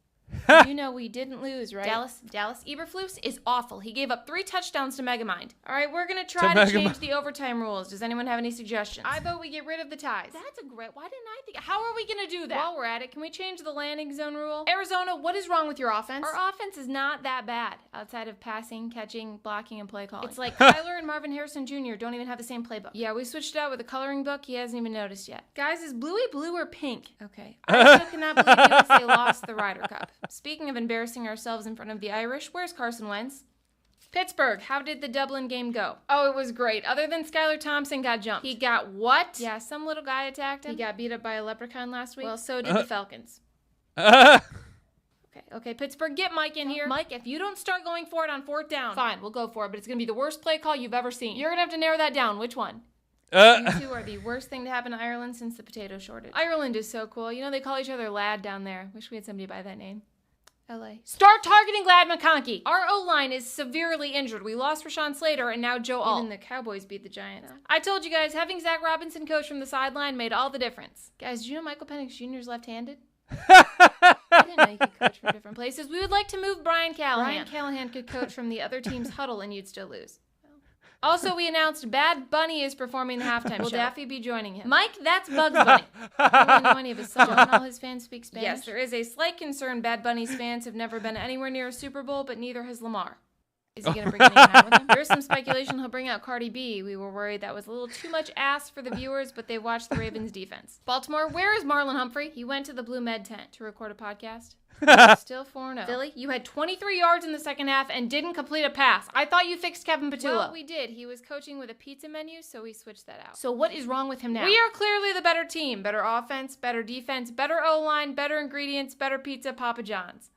You know we didn't lose, right? Dallas Eberflus is awful. He gave up 3 touchdowns to Megamind. All right, we're going to try to change the overtime rules. Does anyone have any suggestions? I vote we get rid of the ties. That's a great... Why didn't I think... How are we going to do that? While we're at it, can we change the landing zone rule? Arizona, what is wrong with your offense? Our offense is not that bad, outside of passing, catching, blocking, and play calling. It's like Kyler and Marvin Harrison Jr. don't even have the same playbook. Yeah, we switched it out with a coloring book. He hasn't even noticed yet. Guys, is Bluey blue or pink? Okay. I still cannot believe USA lost the Ryder Cup. Speaking of embarrassing ourselves in front of the Irish, where's Carson Wentz? Pittsburgh, how did the Dublin game go? Oh, it was great. Other than Skylar Thompson got jumped. He got what? Yeah, some little guy attacked him. He got beat up by a leprechaun last week. Well, so did the Falcons. Okay, Pittsburgh, get Mike in here. Mike, if you don't start going for it on 4th down, fine, we'll go for it, but it's going to be the worst play call you've ever seen. You're going to have to narrow that down. Which one? You two are the worst thing to happen to Ireland since the potato shortage. Ireland is so cool. You know, they call each other lad down there. Wish we had somebody by that name. LA. Start targeting Glad McConkey. Our O-line is severely injured. We lost Rashawn Slater and now Joe Alt. Even the Cowboys beat the Giants. I told you guys, having Zach Robinson coach from the sideline made all the difference. Guys, do you know Michael Penix Jr. is left-handed? I didn't know you could coach from different places. We would like to move Brian Callahan. Brian Callahan could coach from the other team's huddle and you'd still lose. Also, we announced Bad Bunny is performing the halftime show. Will Daffy be joining him? Mike, that's Bugs Bunny. I don't know any of his songs. Don't all his fans speak Spanish? Yes, there is a slight concern Bad Bunny's fans have never been anywhere near a Super Bowl, but neither has Lamar. Is he going to bring anyone out with him? There's some speculation he'll bring out Cardi B. We were worried that was a little too much ass for the viewers, but they watched the Ravens defense. Baltimore, where is Marlon Humphrey? He went to the Blue Med tent to record a podcast. Still 4-0. Philly, you had 23 yards in the second half and didn't complete a pass. I thought you fixed Kevin Petula. Well, we did. He was coaching with a pizza menu, so we switched that out. So what is wrong with him now? We are clearly the better team. Better offense, better defense, better O-line, better ingredients, better pizza, Papa John's.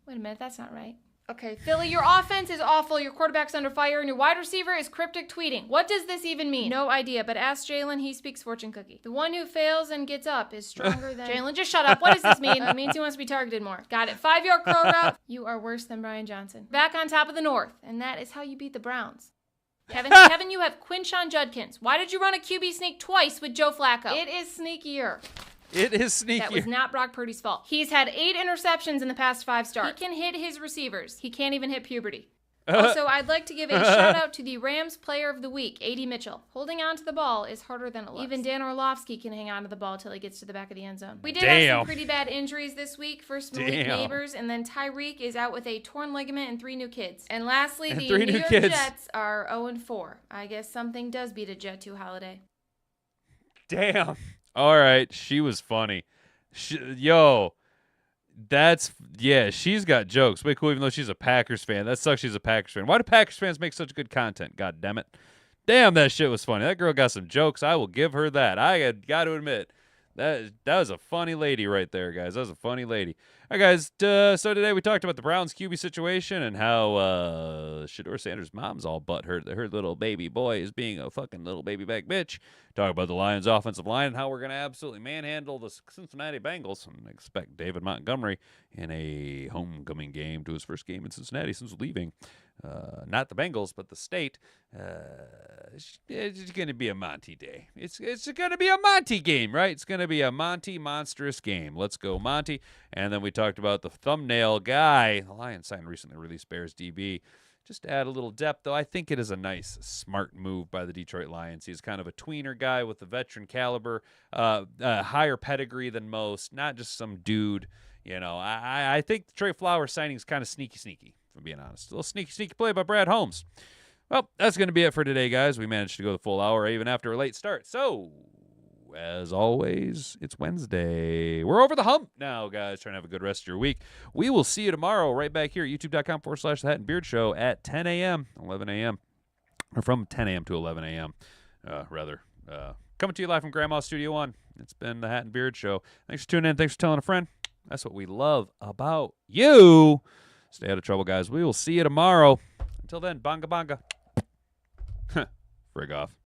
Wait a minute, that's not right. Okay, Philly, your offense is awful, your quarterback's under fire, and your wide receiver is cryptic tweeting. What does this even mean? No idea, but ask Jalen, he speaks fortune cookie. The one who fails and gets up is stronger than... Jalen, just shut up. What does this mean? It means he wants to be targeted more. Got it. 5-yard curl route. You are worse than Brian Johnson. Back on top of the North, and that is how you beat the Browns. Kevin, you have Quinshon Judkins. Why did you run a QB sneak twice with Joe Flacco? It is sneakier. It is sneaky. That was not Brock Purdy's fault. He's had 8 interceptions in the past 5 starts. He can hit his receivers. He can't even hit puberty. Also, I'd like to give a shout out to the Rams Player of the Week, A.D. Mitchell. Holding on to the ball is harder than it looks. Even Dan Orlovsky can hang on to the ball till he gets to the back of the end zone. We did have some pretty bad injuries this week. First, Malik Neighbors, and then Tyreek is out with a torn ligament and 3 new kids. And lastly, the New York Jets are 0-4. I guess something does beat a Jet 2 holiday. Damn. All right, she was funny. She's got jokes. Way cool, even though she's a Packers fan. That sucks she's a Packers fan. Why do Packers fans make such good content? God damn it. Damn, that shit was funny. That girl got some jokes. I will give her that. I got to admit, that was a funny lady right there, guys. That was a funny lady. All right, guys, so today we talked about the Browns QB situation and how Shedeur Sanders' mom's all butthurt that her little baby boy is being a fucking little baby back bitch. Talk about the Lions' offensive line and how we're going to absolutely manhandle the Cincinnati Bengals and expect David Montgomery in a homecoming game to his first game in Cincinnati since leaving. Not the Bengals, but the state. It's going to be a Monty day. It's going to be a Monty game, right? It's going to be a Monty monstrous game. Let's go, Monty. And then we talked about the thumbnail guy. The Lions signed recently released Bears DB. Just to add a little depth, though, I think it is a nice, smart move by the Detroit Lions. He's kind of a tweener guy with a veteran caliber, higher pedigree than most, not just some dude. You know, I think the Tre Flowers signing is kind of sneaky, if I'm being honest. A little sneaky play by Brad Holmes. Well, that's going to be it for today, guys. We managed to go the full hour, even after a late start. So, as always, it's Wednesday. We're over the hump now, guys. Trying to have a good rest of your week. We will see you tomorrow right back here at youtube.com/The Hat and Beard Show at 10 a.m., 11 a.m., or from 10 a.m. to 11 a.m., rather. Coming to you live from Grandma's Studio 1. It's been The Hat and Beard Show. Thanks for tuning in. Thanks for telling a friend. That's what we love about you. Stay out of trouble, guys. We will see you tomorrow. Until then, bonga bonga. Frig off.